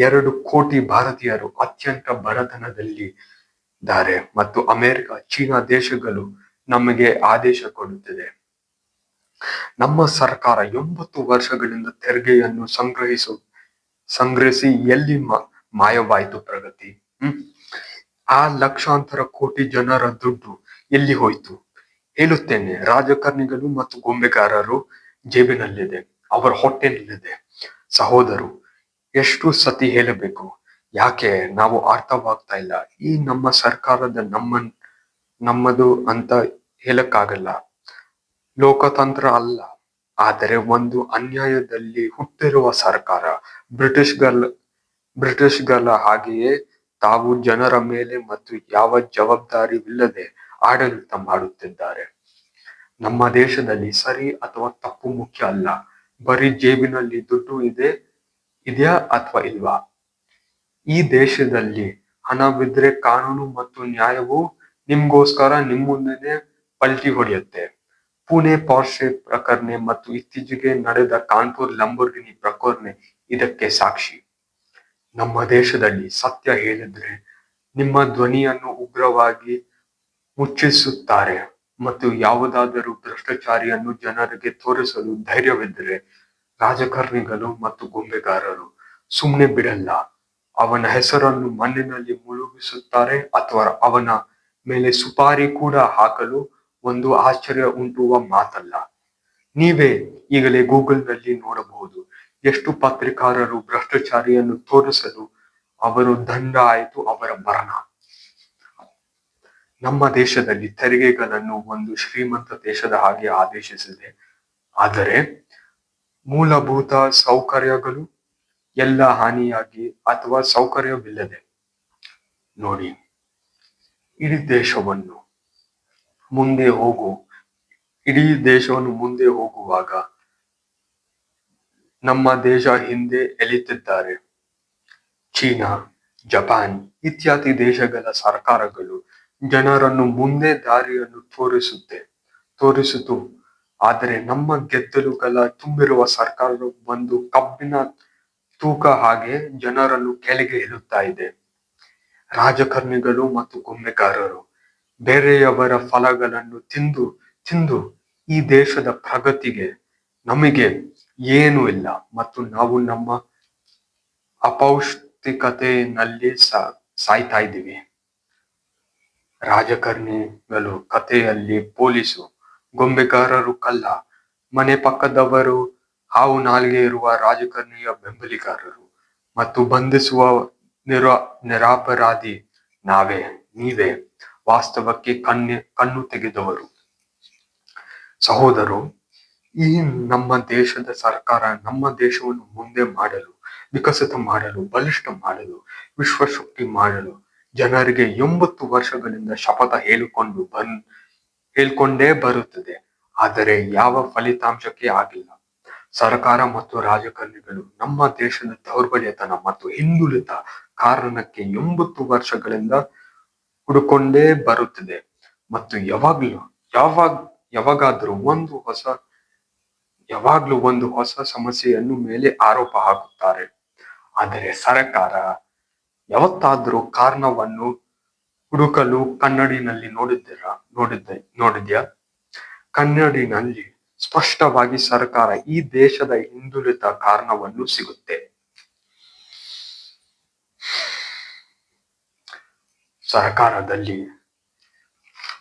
2 ಕೋಟಿ ಭಾರತೀಯರು ಅತ್ಯಂತ ಬಡತನದಲ್ಲಿದ್ದಾರೆ ಮತ್ತು ಅಮೆರಿಕ, ಚೀನಾ ದೇಶಗಳು ನಮಗೆ ಆದೇಶ ಕೊಡುತ್ತಿದೆ. ನಮ್ಮ ಸರ್ಕಾರ 80 ವರ್ಷಗಳಿಂದ ತೆರಿಗೆಯನ್ನು ಸಂಗ್ರಹಿಸಿ ಎಲ್ಲಿ ಮಾಯವಾಯಿತು ಪ್ರಗತಿ? ಆ ಲಕ್ಷಾಂತರ ಕೋಟಿ ಜನರ ದುಡ್ಡು ಎಲ್ಲಿ ಹೋಯ್ತು? ಹೇಳುತ್ತೇನೆ, ರಾಜಕಾರಣಿಗಳು ಮತ್ತು ಗೊಂಬೆಗಾರರು ಜೇಬಿನಲ್ಲಿದೆ, ಅವರ ಹೊಟ್ಟೆನಲ್ಲಿದೆ. ಸಹೋದರು, ಎಷ್ಟು ಸತಿ ಹೇಳಬೇಕು? ಯಾಕೆ ನಾವು ಅರ್ಥವಾಗ್ತಾ ಇಲ್ಲ? ಈ ನಮ್ಮ ಸರ್ಕಾರದ ನಮ್ಮದು ಅಂತ ಹೇಳಕ್ಕಾಗಲ್ಲ. ಲೋಕತಂತ್ರ ಅಲ್ಲ, ಆದರೆ ಒಂದು ಅನ್ಯಾಯದಲ್ಲಿ ಹುಟ್ಟಿರುವ ಸರ್ಕಾರ. ಬ್ರಿಟಿಷ್ಗಳ ಹಾಗೆಯೇ ತಾವು ಜನರ ಮೇಲೆ ಮತ್ತು ಯಾವ ಜವಾಬ್ದಾರಿವಿಲ್ಲದೆ ಆಡಳಿತ ಮಾಡುತ್ತಿದ್ದಾರೆ. ನಮ್ಮ ದೇಶದಲ್ಲಿ ಸರಿ ಅಥವಾ ತಪ್ಪು ಮುಖ್ಯ ಅಲ್ಲ, ಬರೀ ಜೇಬಿನಲ್ಲಿ ದುಡ್ಡು ಇದೆಯಾ ಅಥವಾ ಇಲ್ವಾ. ಈ ದೇಶದಲ್ಲಿ ಹಣವಿದ್ರೆ ಕಾನೂನು ಮತ್ತು ನ್ಯಾಯವೂ ನಿಮ್ಗೋಸ್ಕರ ನಿಮ್ ಮುಂದೆನೆ ಪಲ್ಟಿ ಹೊಡೆಯುತ್ತೆ. ಪುಣೆ ಪಾರ್ಶೆ ಪ್ರಕರಣ ಮತ್ತು ಇತ್ತೀಚೆಗೆ ನಡೆದ ಕಾನ್ಪುರ್ ಲಂಬೋರ್ಗಿನಿ ಪ್ರಕರಣ ಇದಕ್ಕೆ ಸಾಕ್ಷಿ. ನಮ್ಮ ದೇಶದಲ್ಲಿ ಸತ್ಯ ಹೇಳಿದ್ರೆ ನಿಮ್ಮ ಧ್ವನಿಯನ್ನು ಉಗ್ರವಾಗಿ ಮುಚ್ಚಿಸುತ್ತಾರೆ ಮತ್ತು ಯಾವುದಾದರೂ ಭ್ರಷ್ಟಾಚಾರಿಯನ್ನು ಜನರಿಗೆ ತೋರಿಸಲು ಧೈರ್ಯವಿದ್ದರೆ ರಾಜಕಾರಣಿಗಳು ಮತ್ತು ಗೊಂಬೆಗಾರರು ಸುಮ್ನೆ ಬಿಡಲ್ಲ. ಅವನ ಹೆಸರನ್ನು ಮಣ್ಣಿನಲ್ಲಿ ಮುಳುಗಿಸುತ್ತಾರೆ ಅಥವಾ ಅವನ ಮೇಲೆ ಸುಪಾರಿ ಕೂಡ ಹಾಕಲು ಒಂದು ಆಶ್ಚರ್ಯ ಉಂಟುವ ಮಾತಲ್ಲ. ನೀವೇ ಈಗಲೇ ಗೂಗಲ್ನಲ್ಲಿ ನೋಡಬಹುದು ಎಷ್ಟು ಪತ್ರಿಕಾರರು ಭ್ರಷ್ಟಾಚಾರಿಯನ್ನು ತೋರಿಸಲು ಅವರು ದಂಡ ಆಯಿತು ಅವರ ಮರಣ. ನಮ್ಮ ದೇಶದಲ್ಲಿ ತೆರಿಗೆಗಳನ್ನು ಒಂದು ಶ್ರೀಮಂತ ದೇಶದ ಹಾಗೆ ಆದೇಶಿಸಿದೆ, ಆದರೆ ಮೂಲಭೂತ ಸೌಕರ್ಯಗಳು ಎಲ್ಲ ಹಾನಿಯಾಗಿ ಅಥವಾ ಸೌಕರ್ಯವಿಲ್ಲದೆ ನೋಡಿ. ಇಡೀ ದೇಶವನ್ನು ಮುಂದೆ ಹೋಗುವಾಗ ನಮ್ಮ ದೇಶ ಹಿಂದೆ ಎಳೆಯುತ್ತಿದ್ದಾರೆ. ಚೀನಾ, ಜಪಾನ್ ಇತ್ಯಾದಿ ದೇಶಗಳ ಸರ್ಕಾರಗಳು ಜನರನ್ನು ಮುಂದೆ ದಾರಿಯನ್ನು ತೋರಿಸಿತು. ಆದರೆ ನಮ್ಮ ಗೆದ್ದಲುಗಳ ತುಂಬಿರುವ ಸರ್ಕಾರ ಒಂದು ಕಬ್ಬಿನ ತೂಕ ಹಾಗೆ ಜನರನ್ನು ಕೆಳಗೆ ಇಳುತ್ತಾ ಇದೆ. ರಾಜಕಾರಣಿಗಳು ಮತ್ತು ಗೊಂಬೆಗಾರರು ಬೇರೆಯವರ ಫಲಗಳನ್ನು ತಿಂದು ಈ ದೇಶದ ಪ್ರಗತಿಗೆ ನಮಗೆ ಏನೂ ಇಲ್ಲ ಮತ್ತು ನಾವು ನಮ್ಮ ಅಪೌಷ್ಟಿಕತೆಯಲ್ಲಿ ಸಾಯ್ತಾ ಇದ್ದೀವಿ. ರಾಜಕಾರಣಿಗಳು ಕಥೆಯಲ್ಲಿ ಪೊಲೀಸು, ಗೊಂಬೆಗಾರರು ಕಳ್ಳ, ಮನೆ ಪಕ್ಕದವರು ಹಾವು ನಾಲಿಗೆ ಇರುವ ರಾಜಕಾರಣಿಯ ಬೆಂಬಲಿಗಾರರು ಮತ್ತು ಬಂಧಿಸುವ ನಿರಪರಾಧಿ ನೀವೇ ವಾಸ್ತವಕ್ಕೆ ಕಣ್ಣು ತೆಗೆದವರು. ಸಹೋದರು, ಈ ನಮ್ಮ ದೇಶದ ಸರ್ಕಾರ ನಮ್ಮ ದೇಶವನ್ನು ಮುಂದೆ ಮಾಡಲು, ವಿಕಸಿತ ಮಾಡಲು, ಬಲಿಷ್ಠ ಮಾಡಲು, ವಿಶ್ವಶಕ್ತಿ ಮಾಡಲು ಜನರಿಗೆ 80 ವರ್ಷಗಳಿಂದ ಶಪಥ ಹೇಳಿಕೊಂಡೇ ಬರುತ್ತದೆ. ಆದರೆ ಯಾವ ಫಲಿತಾಂಶಕ್ಕೆ ಆಗಿಲ್ಲ. ಸರ್ಕಾರ ಮತ್ತು ರಾಜಕಾರಣಿಗಳು ನಮ್ಮ ದೇಶದ ದೌರ್ಬಲ್ಯತನ ಮತ್ತು ಹಿಂದುಳಿದ ಕಾರಣಕ್ಕೆ 80 ವರ್ಷಗಳಿಂದ ಹುಡುಕೊಂಡೇ ಬರುತ್ತದೆ ಮತ್ತು ಯಾವಾಗ್ಲೂ ಒಂದು ಹೊಸ ಸಮಸ್ಯೆಯನ್ನು ಮೇಲೆ ಆರೋಪ ಹಾಕುತ್ತಾರೆ. ಆದರೆ ಸರ್ಕಾರ ಯಾವತ್ತಾದ್ರೂ ಕಾರಣವನ್ನು ಹುಡುಕಲು ಕನ್ನಡಿನಲ್ಲಿ ನೋಡಿದ್ಯಾ? ಕನ್ನಡಿನಲ್ಲಿ ಸ್ಪಷ್ಟವಾಗಿ ಸರ್ಕಾರ ಈ ದೇಶದ ಹಿಂದುಳಿದ ಕಾರಣವನ್ನು ಸಿಗುತ್ತೆ. ಸರ್ಕಾರದಲ್ಲಿ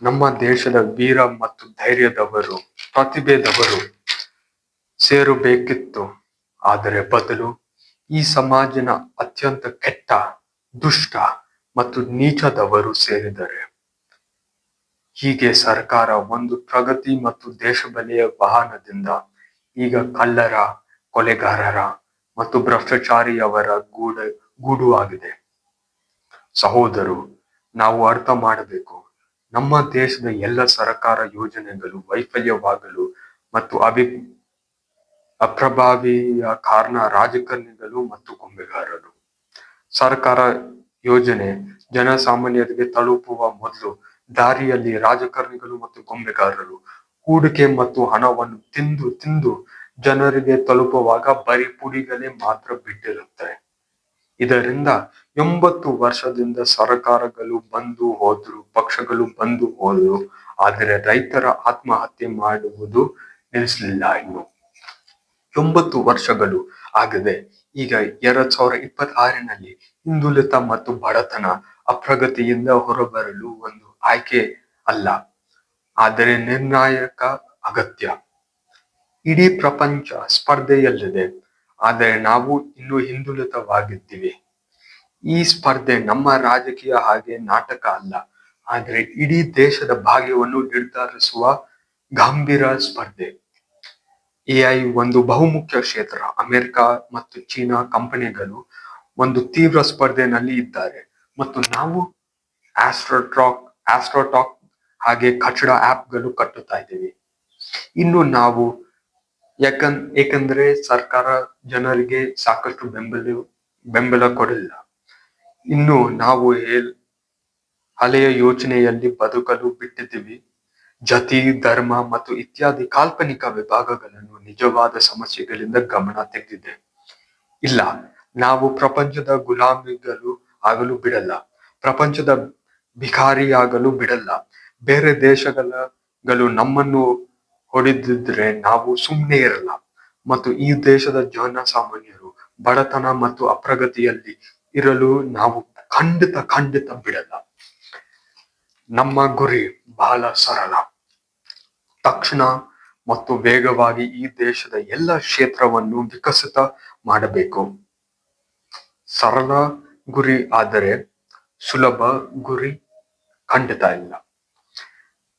ನಮ್ಮ ದೇಶದ ವೀರ ಮತ್ತು ಧೈರ್ಯದವರು, ಪ್ರತಿಭೆದವರು ಸೇರಬೇಕಿತ್ತು. ಆದರೆ ಬದಲು ಈ ಸಮಾಜನ ಅತ್ಯಂತ ಕೆಟ್ಟ, ದುಷ್ಟ ಮತ್ತು ನೀಚದವರು ಸೇರಿದ್ದಾರೆ. ಹೀಗೆ ಸರ್ಕಾರ ಒಂದು ಪ್ರಗತಿ ಮತ್ತು ದೇಶಬೆಲೆಯ ವಾಹನದಿಂದ ಈಗ ಕಳ್ಳರ, ಕೊಲೆಗಾರರ ಮತ್ತು ಭ್ರಷ್ಟಾಚಾರಿಯವರ ಗೂಡು ಆಗಿದೆ. ಸಹೋದರು, ನಾವು ಅರ್ಥ ಮಾಡಬೇಕು, ನಮ್ಮ ದೇಶದ ಎಲ್ಲ ಸರ್ಕಾರ ಯೋಜನೆಗಳು ವೈಫಲ್ಯವಾಗಲು ಮತ್ತು ಅಪ್ರಭಾವಿಯ ಕಾರಣ ರಾಜಕಾರಣಿಗಳು ಮತ್ತು ಗೊಂಬೆಗಾರರು. ಸರ್ಕಾರ ಯೋಜನೆ ಜನಸಾಮಾನ್ಯರಿಗೆ ತಲುಪುವ ಮೊದಲು ದಾರಿಯಲ್ಲಿ ರಾಜಕಾರಣಿಗಳು ಮತ್ತು ಗೊಂಬೆಗಾರರು ಹೂಡಿಕೆ ಮತ್ತು ಹಣವನ್ನು ತಿಂದು ಜನರಿಗೆ ತಲುಪುವಾಗ ಬರೀ ಪುಡಿಗಳೇ ಮಾತ್ರ ಬಿಟ್ಟಿರುತ್ತಾರೆ. ಇದರಿಂದ 80 ವರ್ಷದಿಂದ ಸರ್ಕಾರಗಳು ಬಂದು ಹೋದ್ರು, ಪಕ್ಷಗಳು ಬಂದು ಹೋದ್ರು, ಆದರೆ ರೈತರ ಆತ್ಮಹತ್ಯೆ ಮಾಡುವುದು ನಿಲ್ಲಿಸಲಿಲ್ಲ. ಇನ್ನು 80 ವರ್ಷಗಳು ಆಗಿದೆ. ಈಗ 2026ರಲ್ಲಿ ಹಿಂದುಳಿತ ಮತ್ತು ಬಡತನ ಅಪ್ರಗತಿಯಿಂದ ಹೊರಬರಲು ಒಂದು ಆಯ್ಕೆ ಅಲ್ಲ, ಆದರೆ ನಿರ್ಣಾಯಕ ಅಗತ್ಯ. ಇಡೀ ಪ್ರಪಂಚ ಸ್ಪರ್ಧೆಯಲ್ಲಿದೆ, ಆದರೆ ನಾವು ಇನ್ನೂ ಹಿಂದುಳಿತವಾಗಿದ್ದೀವಿ. ಈ ಸ್ಪರ್ಧೆ ನಮ್ಮ ರಾಜಕೀಯ ಹಾಗೆ ನಾಟಕ ಅಲ್ಲ, ಆದರೆ ಇಡೀ ದೇಶದ ಭಾಗ್ಯವನ್ನು ನಿರ್ಧರಿಸುವ ಗಂಭೀರ ಸ್ಪರ್ಧೆ. AI ಒಂದು ಬಹುಮುಖ್ಯ ಕ್ಷೇತ್ರ. ಅಮೆರಿಕ ಮತ್ತು ಚೀನಾ ಕಂಪನಿಗಳು ಒಂದು ತೀವ್ರ ಸ್ಪರ್ಧೆಯಲ್ಲಿ ಇದ್ದಾರೆ ಮತ್ತು ನಾವು ಆಸ್ಟ್ರೋಟಾಕ್ ಹಾಗೆ ಕಟ್ಟಡ ಆಪ್ಗಳು ಕಟ್ಟುತ್ತಾ ಇದ್ದೀವಿ. ಇನ್ನು ನಾವು ಏಕೆಂದ್ರೆ ಸರ್ಕಾರ ಜನರಿಗೆ ಸಾಕಷ್ಟು ಬೆಂಬಲ ಕೊಡಲಿಲ್ಲ. ಇನ್ನು ನಾವು ಹಳೆಯ ಯೋಚನೆಯಲ್ಲಿ ಬದುಕಲು ಬಿಟ್ಟಿದ್ದೀವಿ. ಜಾತಿ, ಧರ್ಮ ಮತ್ತು ಇತ್ಯಾದಿ ಕಾಲ್ಪನಿಕ ವಿಭಾಗಗಳನ್ನು ನಿಜವಾದ ಸಮಸ್ಯೆಗಳಿಂದ ಗಮನ ತೆಗೆದಿದೆ. ಇಲ್ಲ, ನಾವು ಪ್ರಪಂಚದ ಗುಲಾಮಿಗಳು ಆಗಲು ಬಿಡಲ್ಲ. ಪ್ರಪಂಚದ ಭಿಕಾರಿಯಾಗಲು ಬಿಡಲ್ಲ. ಬೇರೆ ದೇಶಗಳು ನಮ್ಮನ್ನು ಹೊಡೆದಿದ್ರೆ ನಾವು ಸುಮ್ಮನೆ ಇರಲ್ಲ. ಮತ್ತು ಈ ದೇಶದ ಜನಸಾಮಾನ್ಯರು ಬಡತನ ಮತ್ತು ಅಪ್ರಗತಿಯಲ್ಲಿ ಇರಲು ನಾವು ಖಂಡಿತ ಖಂಡಿತ ಬಿಡಲ್ಲ. ನಮ್ಮ ಗುರಿ ಬಹಳ ಸರಳ: ತಕ್ಷಣ ಮತ್ತು ವೇಗವಾಗಿ ಈ ದೇಶದ ಎಲ್ಲ ಕ್ಷೇತ್ರವನ್ನು ವಿಕಸಿತ ಮಾಡಬೇಕು. ಸರಳ ಗುರಿ, ಆದರೆ ಸುಲಭ ಗುರಿ ಖಂಡಿತ ಇಲ್ಲ.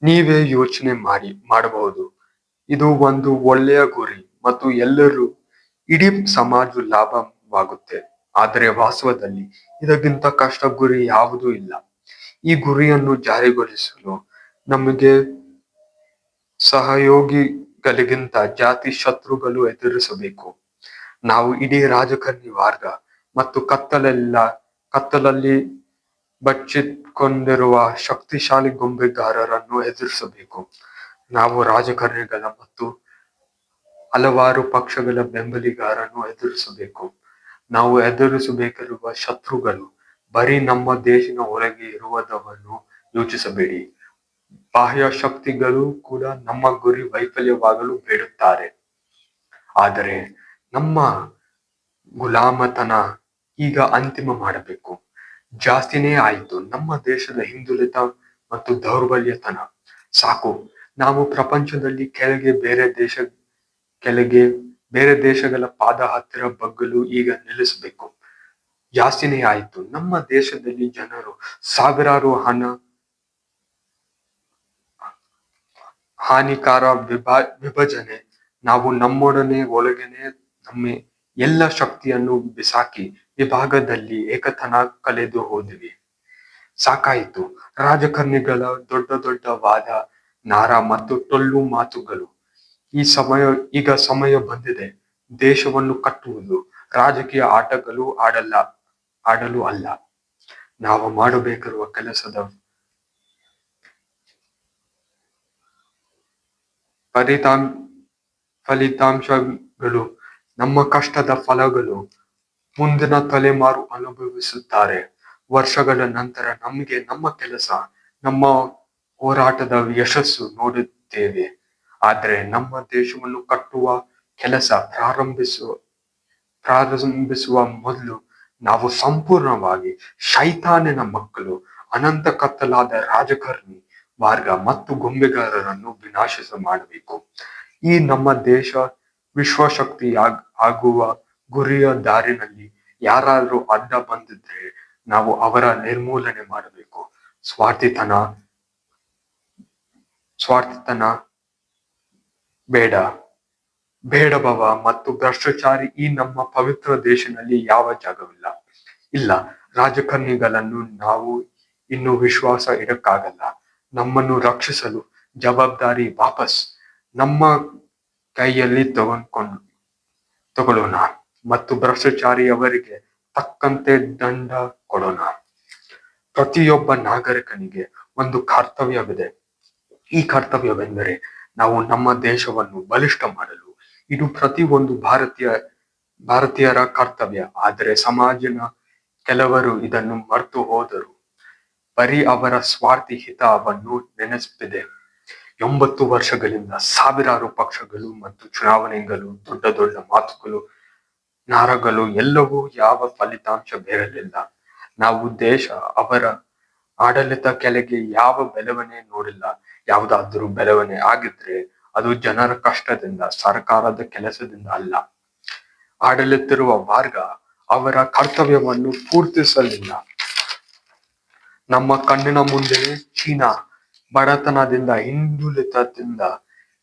ನೀವೇ ಯೋಚನೆ ಮಾಡಬಹುದು, ಇದು ಒಂದು ಒಳ್ಳೆಯ ಗುರಿ ಮತ್ತು ಎಲ್ಲರೂ ಇಡೀ ಸಮಾಜ ಲಾಭವಾಗುತ್ತೆ. ಆದರೆ ವಾಸ್ತವದಲ್ಲಿ ಇದಕ್ಕಿಂತ ಕಷ್ಟ ಗುರಿ ಯಾವುದೂ ಇಲ್ಲ. ಈ ಗುರಿಯನ್ನು ಜಾರಿಗೊಳಿಸಲು ನಮಗೆ ಸಹಯೋಗಿಗಳಿಗಿಂತ ಜಾತಿ ಶತ್ರುಗಳು ಎದುರಿಸಬೇಕು. ನಾವು ಇಡೀ ರಾಜಕಾರಣಿ ವರ್ಗ ಮತ್ತು ಕತ್ತಲಲ್ಲಿ ಬಚ್ಚಿಟ್ಕೊಂಡಿರುವ ಶಕ್ತಿಶಾಲಿ ಗೊಂಬೆಗಾರರನ್ನು ಎದುರಿಸಬೇಕು. ನಾವು ರಾಜಕಾರಣಿಗಳ ಮತ್ತು ಹಲವಾರು ಪಕ್ಷಗಳ ಬೆಂಬಲಿಗರನ್ನು ಎದುರಿಸಬೇಕು. ನಾವು ಎದುರಿಸಬೇಕಿರುವ ಶತ್ರುಗಳು ಬರೀ ನಮ್ಮ ದೇಶದ ಒಳಗೆ ಇರುವುದನ್ನು ಯೋಚಿಸಬೇಡಿ. ಬಾಹ್ಯ ಶಕ್ತಿಗಳು ಕೂಡ ನಮ್ಮ ಗುರಿ ವೈಫಲ್ಯವಾಗಲು ಬೇಡುತ್ತಾರೆ. ಆದರೆ ನಮ್ಮ ಗುಲಾಮತನ ಈಗ ಅಂತಿಮ ಮಾಡಬೇಕು. ಜಾಸ್ತಿನೇ ಆಯಿತು ನಮ್ಮ ದೇಶದ ಹಿಂದುಳಿತ ಮತ್ತು ದೌರ್ಬಲ್ಯತನ. ಸಾಕು. ನಾವು ಪ್ರಪಂಚದಲ್ಲಿ ಬೇರೆ ದೇಶಗಳ ಪಾದ ಹತ್ತಿರ ಬಗ್ಗಲು ಈಗ ನಿಲ್ಲಿಸಬೇಕು. ಜಾಸ್ತಿನೇ ಆಯಿತು. ನಮ್ಮ ದೇಶದಲ್ಲಿ ಜನರು ಸಾವಿರಾರು ಹಾನಿಕಾರ ವಿಭಜನೆ. ನಾವು ನಮ್ಮೊಡನೆ ಒಳಗನೆ ನಮ್ಮ ಎಲ್ಲ ಶಕ್ತಿಯನ್ನು ಬಿಸಾಕಿ ವಿಭಾಗದಲ್ಲಿ ಏಕತನ ಕಳೆದು ಹೋದ್ವಿ. ಸಾಕಾಯಿತು ರಾಜಕಾರಣಿಗಳ ದೊಡ್ಡ ದೊಡ್ಡ ವಾದ, ನಾರ ಮತ್ತು ಟೊಳ್ಳು ಮಾತುಗಳು. ಈಗ ಸಮಯ ಬಂದಿದೆ ದೇಶವನ್ನು ಕಟ್ಟುವುದು. ರಾಜಕೀಯ ಆಟಗಳು ಆಡಲು ಅಲ್ಲ. ನಾವು ಮಾಡಬೇಕಿರುವ ಕೆಲಸದ ಫಲಿತಾಂಶಗಳು, ನಮ್ಮ ಕಷ್ಟದ ಫಲಗಳು ಮುಂದಿನ ತಲೆಮಾರು ಅನುಭವಿಸುತ್ತಾರೆ. ವರ್ಷಗಳ ನಂತರ ನಮಗೆ ನಮ್ಮ ಕೆಲಸ, ನಮ್ಮ ಹೋರಾಟದ ಯಶಸ್ಸು ನೋಡುತ್ತೇವೆ. ಆದರೆ ನಮ್ಮ ದೇಶವನ್ನು ಕಟ್ಟುವ ಕೆಲಸ ಪ್ರಾರಂಭಿಸುವ ಮೊದಲು ನಾವು ಸಂಪೂರ್ಣವಾಗಿ ಶೈತಾನಿನ ಮಕ್ಕಳು, ಅನಂತ ಕತ್ತಲಾದ ರಾಜಕಾರಣಿ ವರ್ಗ ಮತ್ತು ಗೊಂಬೆಗಾರರನ್ನು ವಿನಾಶ ಮಾಡಬೇಕು. ಈ ನಮ್ಮ ದೇಶ ವಿಶ್ವಶಕ್ತಿ ಆಗುವ ಗುರಿಯ ದಾರಿನಲ್ಲಿ ಯಾರಾದ್ರೂ ಅಡ್ಡ ಬಂದಿದ್ರೆ ನಾವು ಅವರ ನಿರ್ಮೂಲನೆ ಮಾಡಬೇಕು. ಸ್ವಾರ್ಥತನ ಬೇಡಭವ ಮತ್ತು ಭ್ರಷ್ಟಾಚಾರಿ ಈ ನಮ್ಮ ಪವಿತ್ರ ದೇಶದಲ್ಲಿ ಯಾವ ಜಾಗವಿಲ್ಲ. ಇಲ್ಲ, ರಾಜಕಾರಣಿಗಳನ್ನು ನಾವು ಇನ್ನು ವಿಶ್ವಾಸ ಇಡಕ್ಕಾಗಲ್ಲ. ನಮ್ಮನ್ನು ರಕ್ಷಿಸಲು ಜವಾಬ್ದಾರಿ ವಾಪಸ್ ನಮ್ಮ ಕೈಯಲ್ಲಿ ತಗೊಳ್ಳೋಣ ಮತ್ತು ಭ್ರಷ್ಟಾಚಾರಿಯವರಿಗೆ ತಕ್ಕಂತೆ ದಂಡ ಕೊಡೋಣ. ಪ್ರತಿಯೊಬ್ಬ ನಾಗರಿಕನಿಗೆ ಒಂದು ಕರ್ತವ್ಯವಿದೆ. ಈ ಕರ್ತವ್ಯವೆಂದರೆ ನಾವು ನಮ್ಮ ದೇಶವನ್ನು ಬಲಿಷ್ಠ ಮಾಡಲು. ಇದು ಪ್ರತಿಯೊಂದು ಭಾರತೀಯರ ಕರ್ತವ್ಯ. ಆದರೆ ಸಮಾಜಿನ ಕೆಲವರು ಇದನ್ನು ಮರೆತು ಹೋದರು. ಬರೀ ಅವರ ಸ್ವಾರ್ಥಿ ಹಿತವನ್ನು ನೆನಪಿದೆ. 80 ವರ್ಷಗಳಿಂದ ಸಾವಿರಾರು ಪಕ್ಷಗಳು ಮತ್ತು ಚುನಾವಣೆಗಳು, ದೊಡ್ಡ ದೊಡ್ಡ ಮಾತುಗಳು, ನಾರಗಳು, ಎಲ್ಲವೂ ಯಾವ ಫಲಿತಾಂಶ ಬೇರಲಿಲ್ಲ. ನಾವು ದೇಶ ಅವರ ಆಡಳಿತ ಕೆಳಗೆ ಯಾವ ಬೆಳವಣಿಗೆ ನೋಡಿಲ್ಲ. ಯಾವುದಾದ್ರೂ ಬೆಳವಣಿಗೆ ಆಗಿದ್ರೆ ಅದು ಜನರ ಕಷ್ಟದಿಂದ, ಸರ್ಕಾರದ ಕೆಲಸದಿಂದ ಅಲ್ಲ. ಆಡಳಿತಿರುವ ವರ್ಗ ಅವರ ಕರ್ತವ್ಯವನ್ನು ಪೂರ್ತಿಸಲಿಲ್ಲ. ನಮ್ಮ ಕಣ್ಣಿನ ಮುಂದೆಯೇ ಚೀನಾ ಬಡತನದಿಂದ, ಹಿಂದುಳಿತದಿಂದ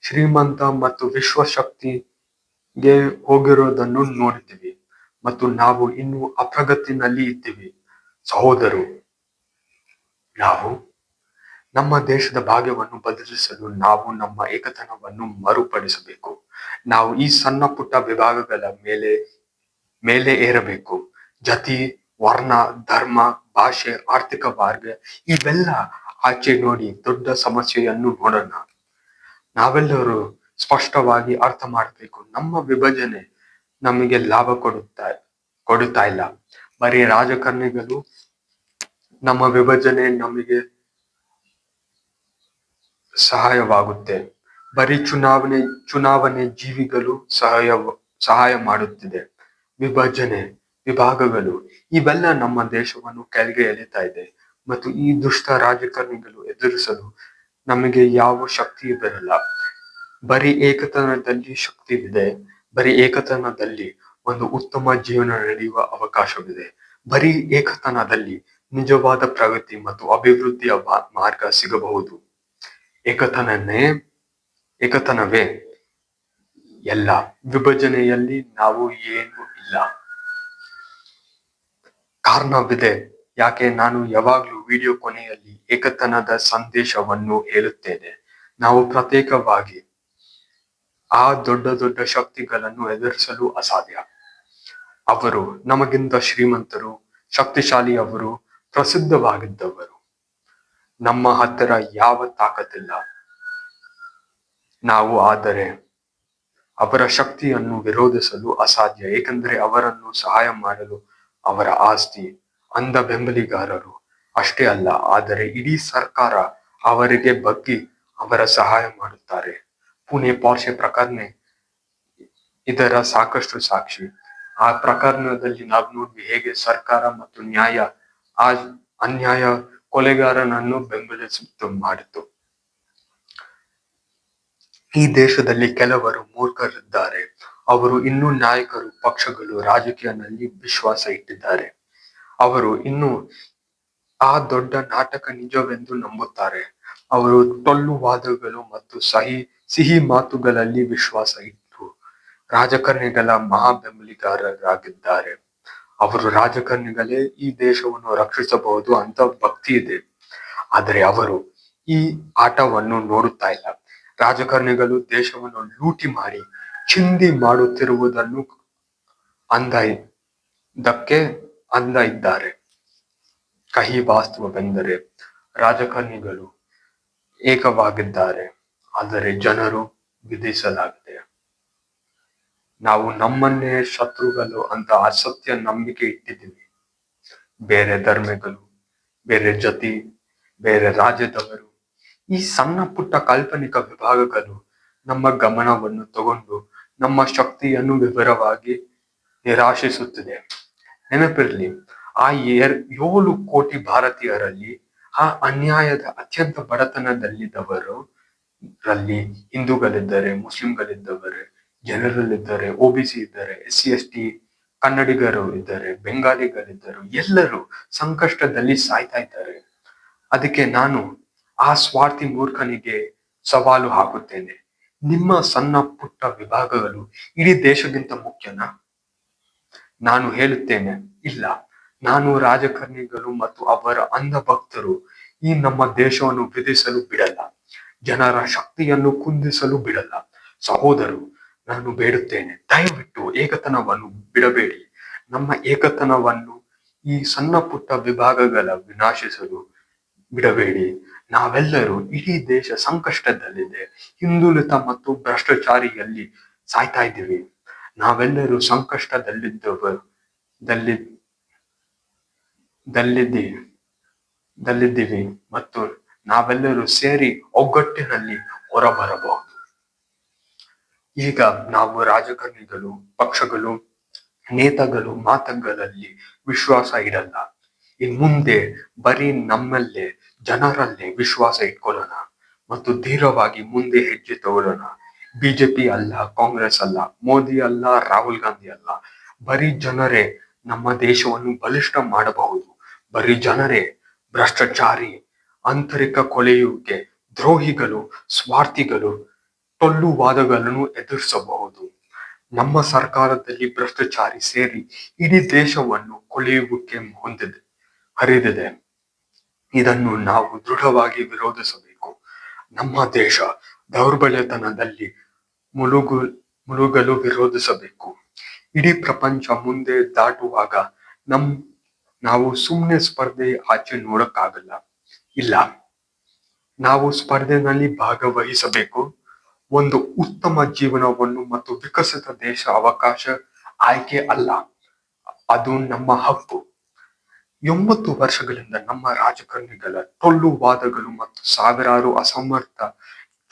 ಶ್ರೀಮಂತ ಮತ್ತು ವಿಶ್ವಶಕ್ತಿಗೆ ಹೋಗಿರೋದನ್ನು ನೋಡಿದ್ದೀವಿ. ಮತ್ತು ನಾವು ಇನ್ನೂ ಅಪ್ರಗತಿನಲ್ಲಿ ಇದ್ದೀವಿ. ಸಹೋದರು, ನಾವು ನಮ್ಮ ದೇಶದ ಭಾಗ್ಯವನ್ನು ಬದಲಿಸಲು ನಾವು ನಮ್ಮ ಏಕತನವನ್ನು ಮರುಪಡಿಸಬೇಕು. ನಾವು ಈ ಸಣ್ಣ ಪುಟ್ಟ ವಿಭಾಗಗಳ ಮೇಲೆ ಏರಬೇಕು. ಜಾತಿ, ವರ್ಣ, ಧರ್ಮ, ಭಾಷೆ, ಆರ್ಥಿಕ ಮಾರ್ಗ ಇವೆಲ್ಲ ಆಚೆ ನೋಡಿ ದೊಡ್ಡ ಸಮಸ್ಯೆಯನ್ನು ನೋಡೋಣ. ನಾವೆಲ್ಲರೂ ಸ್ಪಷ್ಟವಾಗಿ ಅರ್ಥ ಮಾಡಬೇಕು, ನಮ್ಮ ವಿಭಜನೆ ನಮಗೆ ಲಾಭ ಕೊಡುತ್ತಾ ಇಲ್ಲ. ಬರೀ ರಾಜಕಾರಣಿಗಳು ನಮ್ಮ ವಿಭಜನೆ ನಮಗೆ ಸಹಾಯವಾಗುತ್ತೆ. ಬರೀ ಚುನಾವಣೆ ಜೀವಿಗಳು ಸಹಾಯ ಮಾಡುತ್ತಿದೆ. ವಿಭಜನೆ, ವಿಭಾಗಗಳು ಇವೆಲ್ಲ ನಮ್ಮ ದೇಶವನ್ನು ಕೆಳಗೆ ಎಳಿತಾ ಇದೆ. ಮತ್ತು ಈ ದುಷ್ಟ ರಾಜಕಾರಣಿಗಳು ಎದುರಿಸಲು ನಮಗೆ ಯಾವ ಶಕ್ತಿ ಬರಲ್ಲ. ಬರೀ ಏಕತನದಲ್ಲಿ ಶಕ್ತಿ ಇದೆ. ಬರೀ ಏಕತನದಲ್ಲಿ ಒಂದು ಉತ್ತಮ ಜೀವನ ನಡೆಯುವ ಅವಕಾಶವಿದೆ. ಬರೀ ಏಕತನದಲ್ಲಿ ನಿಜವಾದ ಪ್ರಗತಿ ಮತ್ತು ಅಭಿವೃದ್ಧಿಯ ಮಾರ್ಗ ಸಿಗಬಹುದು. ಏಕತನವೇ ಎಲ್ಲ. ವಿಭಜನೆಯಲ್ಲಿ ನಾವು ಏನೂ ಇಲ್ಲ. ಕಾರಣವಿದೆ ಯಾಕೆ ನಾನು ಯಾವಾಗ್ಲೂ ವಿಡಿಯೋ ಕೊನೆಯಲ್ಲಿ ಏಕತನದ ಸಂದೇಶವನ್ನು ಹೇಳುತ್ತೇನೆ. ನಾವು ಪ್ರತ್ಯೇಕವಾಗಿ ಆ ದೊಡ್ಡ ದೊಡ್ಡ ಶಕ್ತಿಗಳನ್ನು ಎದುರಿಸಲು ಅಸಾಧ್ಯ. ಅವರು ನಮಗಿಂತ ಶ್ರೀಮಂತರು, ಶಕ್ತಿಶಾಲಿಯವರು, ಪ್ರಸಿದ್ಧವಾಗಿದ್ದವರು. ನಮ್ಮ ಹತ್ತಿರ ಯಾವ ತಾಕತ್ತಿಲ್ಲ. ನಾವು ಆದರೆ ಅವರ ಶಕ್ತಿಯನ್ನು ವಿರೋಧಿಸಲು ಅಸಾಧ್ಯ, ಏಕೆಂದರೆ ಅವರನ್ನು ಸಹಾಯ ಮಾಡಲು ಅವರ ಆಸ್ತಿ, ಅಂಧ ಬೆಂಬಲಿಗಾರರು ಅಷ್ಟೇ ಅಲ್ಲ, ಆದರೆ ಇಡೀ ಸರ್ಕಾರ ಅವರಿಗೆ ಬಗ್ಗಿ ಅವರ ಸಹಾಯ ಮಾಡುತ್ತಾರೆ. ಪುಣೆ ಪೋರ್ಷೆ ಪ್ರಕರಣ ಇದರ ಸಾಕಷ್ಟು ಸಾಕ್ಷಿ. ಆ ಪ್ರಕರಣದಲ್ಲಿ ನಾವು ನೋಡ್ವಿ ಹೇಗೆ ಸರ್ಕಾರ ಮತ್ತು ನ್ಯಾಯ ಆ ಅನ್ಯಾಯ ಕೊಲೆಗಾರನನ್ನು ಬೆಂಬಲಿಸುತ್ತ ಮಾಡಿತು. ಈ ದೇಶದಲ್ಲಿ ಕೆಲವರು ಮೂರ್ಖರಿದ್ದಾರೆ. ಅವರು ಇನ್ನೂ ನಾಯಕರು, ಪಕ್ಷಗಳು, ರಾಜಕೀಯದಲ್ಲಿ ವಿಶ್ವಾಸ ಇಟ್ಟಿದ್ದಾರೆ. ಅವರು ಇನ್ನೂ ಆ ದೊಡ್ಡ ನಾಟಕ ನಿಜವೆಂದು ನಂಬುತ್ತಾರೆ. ಅವರು ಟೊಳ್ಳು ವಾದಗಳು ಮತ್ತು ಸಿಹಿ ಮಾತುಗಳಲ್ಲಿ ವಿಶ್ವಾಸ ಇಟ್ಟು ರಾಜಕಾರಣಿಗಳ ಮಹಾ ಬೆಂಬಲಿಗಾರರಾಗಿದ್ದಾರೆ. ಅವರು ರಾಜಕಾರಣಿಗಳೇ ಈ ದೇಶವನ್ನು ರಕ್ಷಿಸಬಹುದು ಅಂತ ಭಕ್ತಿ ಇದೆ. ಆದರೆ ಅವರು ಈ ಆಟವನ್ನು ನೋಡುತ್ತಾ ಇಲ್ಲ. ರಾಜಕಾರಣಿಗಳು ದೇಶವನ್ನು ಲೂಟಿ ಮಾಡಿ ಚಿಂದಿ ಮಾಡುತ್ತಿರುವುದನ್ನು ಅಂದ ಇದ್ದಾರೆ. ಕಹಿ ವಾಸ್ತವವೆಂದರೆ ರಾಜಕಾರಣಿಗಳು ಏಕವಾಗಿದ್ದಾರೆ, ಆದರೆ ಜನರು ವಿಧಿಸಲಾಗಿದೆ. ನಾವು ನಮ್ಮನ್ನೇ ಶತ್ರುಗಳು ಅಂತ ಅಸತ್ಯ ನಂಬಿಕೆ ಇಟ್ಟಿದ್ದೀವಿ. ಬೇರೆ ಧರ್ಮಗಳು, ಬೇರೆ ಜಾತಿ, ಬೇರೆ ರಾಜ್ಯದವರು, ಈ ಸಣ್ಣ ಪುಟ್ಟ ಕಾಲ್ಪನಿಕ ವಿಭಾಗಗಳು ನಮ್ಮ ಗಮನವನ್ನು ತಗೊಂಡು ನಮ್ಮ ಶಕ್ತಿಯನ್ನು ವಿವರವಾಗಿ ನಿರಾಶಿಸುತ್ತಿದೆ. ನೆನಪಿರಲಿ, ಆ 7 ಕೋಟಿ ಭಾರತೀಯರಲ್ಲಿ ಆ ಅನ್ಯಾಯದ ಅತ್ಯಂತ ಬಡತನದಲ್ಲಿದ್ದವರಲ್ಲಿ ಹಿಂದೂಗಳಿದ್ದಾರೆ, ಮುಸ್ಲಿಂಗಳಿದ್ದವರು, ಜನರಲ್ಲಿದ್ದಾರೆ, OBC ಇದ್ದಾರೆ, SC ST ಕನ್ನಡಿಗರು ಇದ್ದಾರೆ, ಬೆಂಗಾಲಿಗಳಿದ್ದರು. ಎಲ್ಲರೂ ಸಂಕಷ್ಟದಲ್ಲಿ ಸಾಯ್ತಾ ಇದ್ದಾರೆ. ಅದಕ್ಕೆ ನಾನು ಆ ಸ್ವಾರ್ಥಿ ಮೂರ್ಖನಿಗೆ ಸವಾಲು ಹಾಕುತ್ತೇನೆ. ನಿಮ್ಮ ಸಣ್ಣ ಪುಟ್ಟ ವಿಭಾಗಗಳು ಇಡೀ ದೇಶಕ್ಕಿಂತ ಮುಖ್ಯನಾ? ನಾನು ಹೇಳುತ್ತೇನೆ, ಇಲ್ಲ. ನಾನು ರಾಜಕಾರಣಿಗಳು ಮತ್ತು ಅವರ ಅಂಧ ಭಕ್ತರು ಈ ನಮ್ಮ ದೇಶವನ್ನು ವಿಧಿಸಲು ಬಿಡಲ್ಲ. ಜನರ ಶಕ್ತಿಯನ್ನು ಕುಂದಿಸಲು ಬಿಡಲ್ಲ. ಸಹೋದರು, ನಾನು ಬೇಡುತ್ತೇನೆ, ದಯವಿಟ್ಟು ಏಕತನವನ್ನು ಬಿಡಬೇಡಿ. ನಮ್ಮ ಏಕತನವನ್ನು ಈ ಸಣ್ಣ ಪುಟ್ಟ ವಿಭಾಗಗಳ ವಿನಾಶಿಸಲು ಬಿಡಬೇಡಿ. ನಾವೆಲ್ಲರೂ, ಇಡೀ ದೇಶ ಸಂಕಷ್ಟದಲ್ಲಿದೆ. ಹಿಂದುಳಿತ ಮತ್ತು ಭ್ರಷ್ಟಾಚಾರಿಯಲ್ಲಿ ಸಾಯ್ತಾ ಇದ್ದೀವಿ. ನಾವೆಲ್ಲರೂ ದಲ್ಲಿದ್ದೀವಿ ಮತ್ತು ನಾವೆಲ್ಲರೂ ಸೇರಿ ಒಗ್ಗಟ್ಟಿನಲ್ಲಿ ಹೊರಬರಬಹುದು. ಈಗ ನಾವು ರಾಜಕಾರಣಿಗಳು, ಪಕ್ಷಗಳು, ನೇತಾಗಳು ಮಾತುಗಳಲ್ಲಿ ವಿಶ್ವಾಸ ಇಡಲ್ಲ. ಇನ್ ಮುಂದೆ ಬರೀ ನಮ್ಮಲ್ಲೇ, ಜನರಲ್ಲೇ ವಿಶ್ವಾಸ ಇಟ್ಕೊಳ್ಳೋಣ ಮತ್ತು ಧೀರವಾಗಿ ಮುಂದೆ ಹೆಜ್ಜೆ ತಗೊಳ್ಳೋಣ. ಬಿಜೆಪಿ ಅಲ್ಲ, ಕಾಂಗ್ರೆಸ್ ಅಲ್ಲ, ಮೋದಿ ಅಲ್ಲ, ರಾಹುಲ್ ಗಾಂಧಿ ಅಲ್ಲ. ಬರೀ ಜನರೇ ನಮ್ಮ ದೇಶವನ್ನು ಬಲಿಷ್ಠ ಮಾಡಬಹುದು. ಬರೀ ಜನರೇ ಭ್ರಷ್ಟಾಚಾರಿ, ಆಂತರಿಕ ಕೊಲೆಯುವಿಕೆ, ದ್ರೋಹಿಗಳು, ಸ್ವಾರ್ಥಿಗಳು, ಟೊಳ್ಳುವಾದಗಳನ್ನು ಎದುರಿಸಬಹುದು. ನಮ್ಮ ಸರ್ಕಾರದಲ್ಲಿ ಭ್ರಷ್ಟಾಚಾರಿ ಸೇರಿ ಇಡೀ ದೇಶವನ್ನು ಕೊಲೆಯುವಿಕೆ ಹರಿದಿದೆ. ಇದನ್ನು ನಾವು ದೃಢವಾಗಿ ವಿರೋಧಿಸಬೇಕು. ನಮ್ಮ ದೇಶ ದೌರ್ಬಲ್ಯತನದಲ್ಲಿ ಮುಳುಗಲು ವಿರೋಧಿಸಬೇಕು. ಇಡೀ ಪ್ರಪಂಚ ಮುಂದೆ ದಾಟುವಾಗ ನಾವು ಸುಮ್ಮನೆ ಸ್ಪರ್ಧೆ ಆಚೆ ನೋಡಕ್ಕಾಗಲ್ಲ. ಇಲ್ಲ, ನಾವು ಸ್ಪರ್ಧೆನಲ್ಲಿ ಭಾಗವಹಿಸಬೇಕು. ಒಂದು ಉತ್ತಮ ಜೀವನವನ್ನು ಮತ್ತು ವಿಕಸಿತ ದೇಶ ಅವಕಾಶ ಆಯ್ಕೆ ಅಲ್ಲ, ಅದು ನಮ್ಮ ಹಕ್ಕು. 80 ವರ್ಷಗಳಿಂದ ನಮ್ಮ ರಾಜಕಾರಣಿಗಳ ಟೊಳ್ಳು ವಾದಗಳು ಮತ್ತು ಸಾವಿರಾರು ಅಸಮರ್ಥ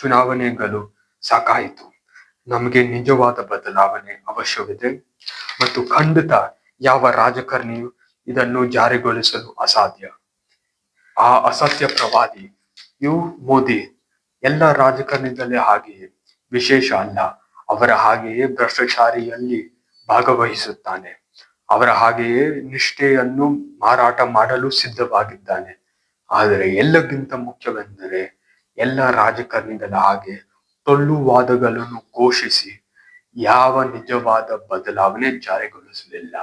ಚುನಾವಣೆಗಳು ಸಾಕಾಯಿತು. ನಮಗೆ ನಿಜವಾದ ಬದಲಾವಣೆ ಅವಶ್ಯವಿದೆ ಮತ್ತು ಖಂಡಿತ ಯಾವ ರಾಜಕಾರಣಿಯು ಇದನ್ನು ಜಾರಿಗೊಳಿಸಲು ಅಸಾಧ್ಯ. ಆ ಅಸತ್ಯ ಪ್ರವಾದಿ ಮೋದಿ ಎಲ್ಲ ರಾಜಕಾರಣಿಗಳೇ ಹಾಗೆಯೇ ವಿಶೇಷ ಅಲ್ಲ. ಅವರ ಹಾಗೆಯೇ ಭ್ರಷ್ಟಾಚಾರಿಯಲ್ಲಿ ಭಾಗವಹಿಸುತ್ತಾನೆ. ಅವರ ಹಾಗೆಯೇ ನಿಷ್ಠೆಯನ್ನು ಮಾರಾಟ ಮಾಡಲು ಸಿದ್ಧವಾಗಿದ್ದಾನೆ. ಆದರೆ ಎಲ್ಲಕ್ಕಿಂತ ಮುಖ್ಯವೆಂದರೆ ಎಲ್ಲ ರಾಜಕಾರಣಿಗಳ ಹಾಗೆ ಟೊಳ್ಳುವಾದಗಳನ್ನು ಘೋಷಿಸಿ ಯಾವ ನಿಜವಾದ ಬದಲಾವಣೆ ಜಾರಿಗೊಳಿಸಲಿಲ್ಲ.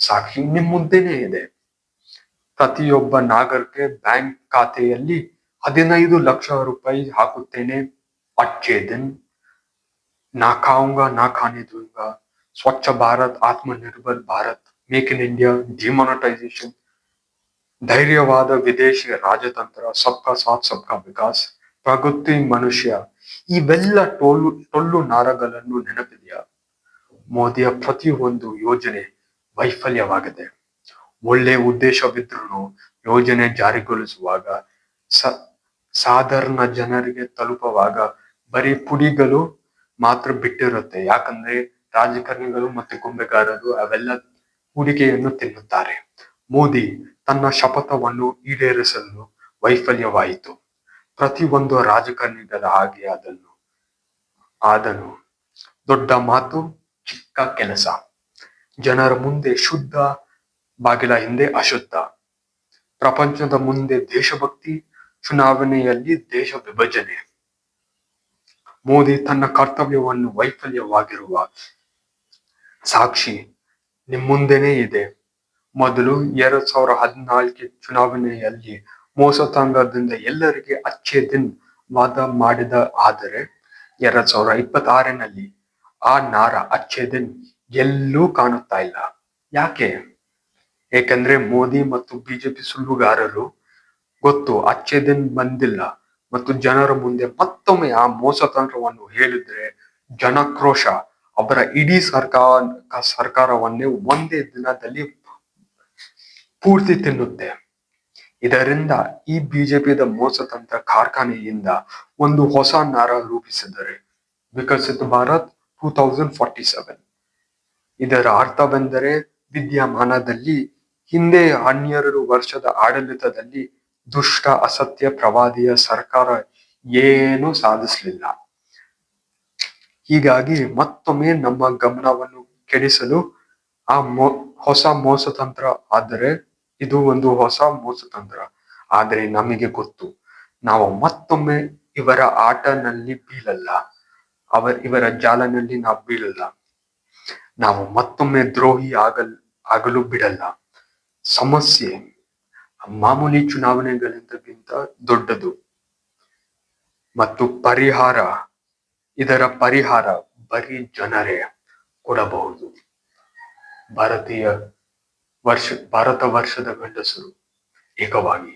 ಸಾಕ್ಷಿ ನಿಮ್ಮ ಮುಂದೆನೇ ಇದೆ. ಪ್ರತಿಯೊಬ್ಬ ನಾಗರಿಕ ಬ್ಯಾಂಕ್ ಖಾತೆಯಲ್ಲಿ 15 ಲಕ್ಷ ರೂಪಾಯಿ ಹಾಕುತ್ತೇನೆ, ಅಚ್ಚೆ ದಿನ್, ನಾ ಖಾऊंगा ನಾ ಖಾನೆ दूंगा, Swachh Bharat, Atmanirbhar Bharat, make in India, demonetisation, ಧೈರ್ಯವಾದ ವಿದೇಶಿ ರಾಜತಂತ್ರ, ಸಬ್ಕಾ ಸಾಥ್ ಸಬ್ಕಾ ವಿಕಾಸ್, ಪ್ರಗತಿ ಮನುಷ್ಯ, ಇವೆಲ್ಲ ಟೊಳ್ಳು ನಾರಗಳನ್ನು ನೆನಪಿದೆಯಾ? ಮೋದಿಯ ಪ್ರತಿಯೊಂದು ಯೋಜನೆ ವೈಫಲ್ಯವಾಗಿದೆ. ಒಳ್ಳೆ ಉದ್ದೇಶವಿದ್ರೂ ಯೋಜನೆ ಜಾರಿಗೊಳಿಸುವಾಗ ಸಾಧಾರಣ ಜನರಿಗೆ ತಲುಪುವಾಗ ಬರೀ ಪುಡಿಗಳು ಮಾತ್ರ ಬಿಟ್ಟಿರುತ್ತೆ. ಯಾಕಂದ್ರೆ ರಾಜಕಾರಣಿಗಳು ಮತ್ತೆ ಗೊಂಬೆಗಾರರು ಅವೆಲ್ಲ ಹೂಡಿಕೆಯನ್ನು ತಿನ್ನುತ್ತಾರೆ. ಮೋದಿ ತನ್ನ ಶಪಥವನ್ನು ಈಡೇರಿಸಲು ವೈಫಲ್ಯವಾಯಿತು. ಪ್ರತಿಯೊಂದು ರಾಜಕಾರಣಿಗಳ ಹಾಗೆ ಆದನು ದೊಡ್ಡ ಮಾತು, ಚಿಕ್ಕ ಕೆಲಸ. ಜನರ ಮುಂದೆ ಶುದ್ಧ, ಬಾಗಿಲ ಹಿಂದೆ ಅಶುದ್ಧ. ಪ್ರಪಂಚದ ಮುಂದೆ ದೇಶಭಕ್ತಿ, ಚುನಾವಣೆಯಲ್ಲಿ ದೇಶ ವಿಭಜನೆ. ಮೋದಿ ತನ್ನ ಕರ್ತವ್ಯವನ್ನು ವೈಫಲ್ಯವಾಗಿರುವ ಸಾಕ್ಷಿ ನಿಮ್ಮುಂದೆನೇ ಇದೆ. ಮೊದಲು 2014 ಚುನಾವಣೆಯಲ್ಲಿ ಮೋಸತನದಿಂದ ಎಲ್ಲರಿಗೆ ಅಚ್ಚೆ ದಿನ್ ವಾದ ಮಾಡಿದ. ಆದರೆ 2026ನಲ್ಲಿ ಆ ನಾರ ಅಚ್ಚೆ ದಿನ್ ಎಲ್ಲೂ ಕಾಣುತ್ತಾ ಇಲ್ಲ. ಯಾಕೆ? ಏಕೆಂದ್ರೆ ಮೋದಿ ಮತ್ತು ಬಿಜೆಪಿ ಸುಳ್ಳುಗಾರರು ಗೊತ್ತು ಅಚ್ಚೆ ದಿನ್ ಬಂದಿಲ್ಲ ಮತ್ತು ಜನರ ಮುಂದೆ ಮತ್ತೊಮ್ಮೆ ಆ ಮೋಸತಂತ್ರವನ್ನು ಹೇಳಿದ್ರೆ ಜನಕ್ರೋಶ ಅವರ ಇಡೀ ಸರ್ಕಾರವನ್ನೇ ಒಂದೇ ದಿನದಲ್ಲಿ ಪೂರ್ತಿ ತಿನ್ನುತ್ತೆ. ಇದರಿಂದ ಈ ಬಿಜೆಪಿದ ಮೋಸತಂತ್ರ ಕಾರ್ಖಾನೆಯಿಂದ ಒಂದು ಹೊಸ ನಾರ ರೂಪಿಸಿದರೆ ವಿಕಸಿತ ಭಾರತ್ 2047. ಇದರ ಅರ್ಥವೆಂದರೆ ವಿದ್ಯಮಾನದಲ್ಲಿ ಹಿಂದೆ 12 ವರ್ಷದ ಆಡಳಿತದಲ್ಲಿ ದುಷ್ಟ ಅಸತ್ಯ ಪ್ರವಾದಿಯ ಸರ್ಕಾರ ಏನೂ ಸಾಧಿಸಲಿಲ್ಲ. ಹೀಗಾಗಿ ಮತ್ತೊಮ್ಮೆ ನಮ್ಮ ಗಮನವನ್ನು ಕೆಡಿಸಲು ಆ ಹೊಸ ಮೋಸತಂತ್ರ. ಆದರೆ ಇದು ಒಂದು ಹೊಸ ಮೋಸತಂತ್ರ. ಆದರೆ ನಮಗೆ ಗೊತ್ತು, ನಾವು ಮತ್ತೊಮ್ಮೆ ಇವರ ಆಟನಲ್ಲಿ ಬೀಳಲ್ಲ, ಇವರ ಜಾಲನಲ್ಲಿ ನಾವು ಬೀಳಲ್ಲ. ನಾವು ಮತ್ತೊಮ್ಮೆ ದ್ರೋಹಿ ಆಗಲು ಬಿಡಲ್ಲ. ಸಮಸ್ಯೆ ಮಾಮೂಲಿ ಚುನಾವಣೆಗಳಿಗಿಂತ ದೊಡ್ಡದು ಮತ್ತು ಇದರ ಪರಿಹಾರ ಬರೀ ಜನರೇ ಕೊಡಬಹುದು. ಭಾರತ ವರ್ಷದ ಗಂಡಸರು ಏಕವಾಗಿ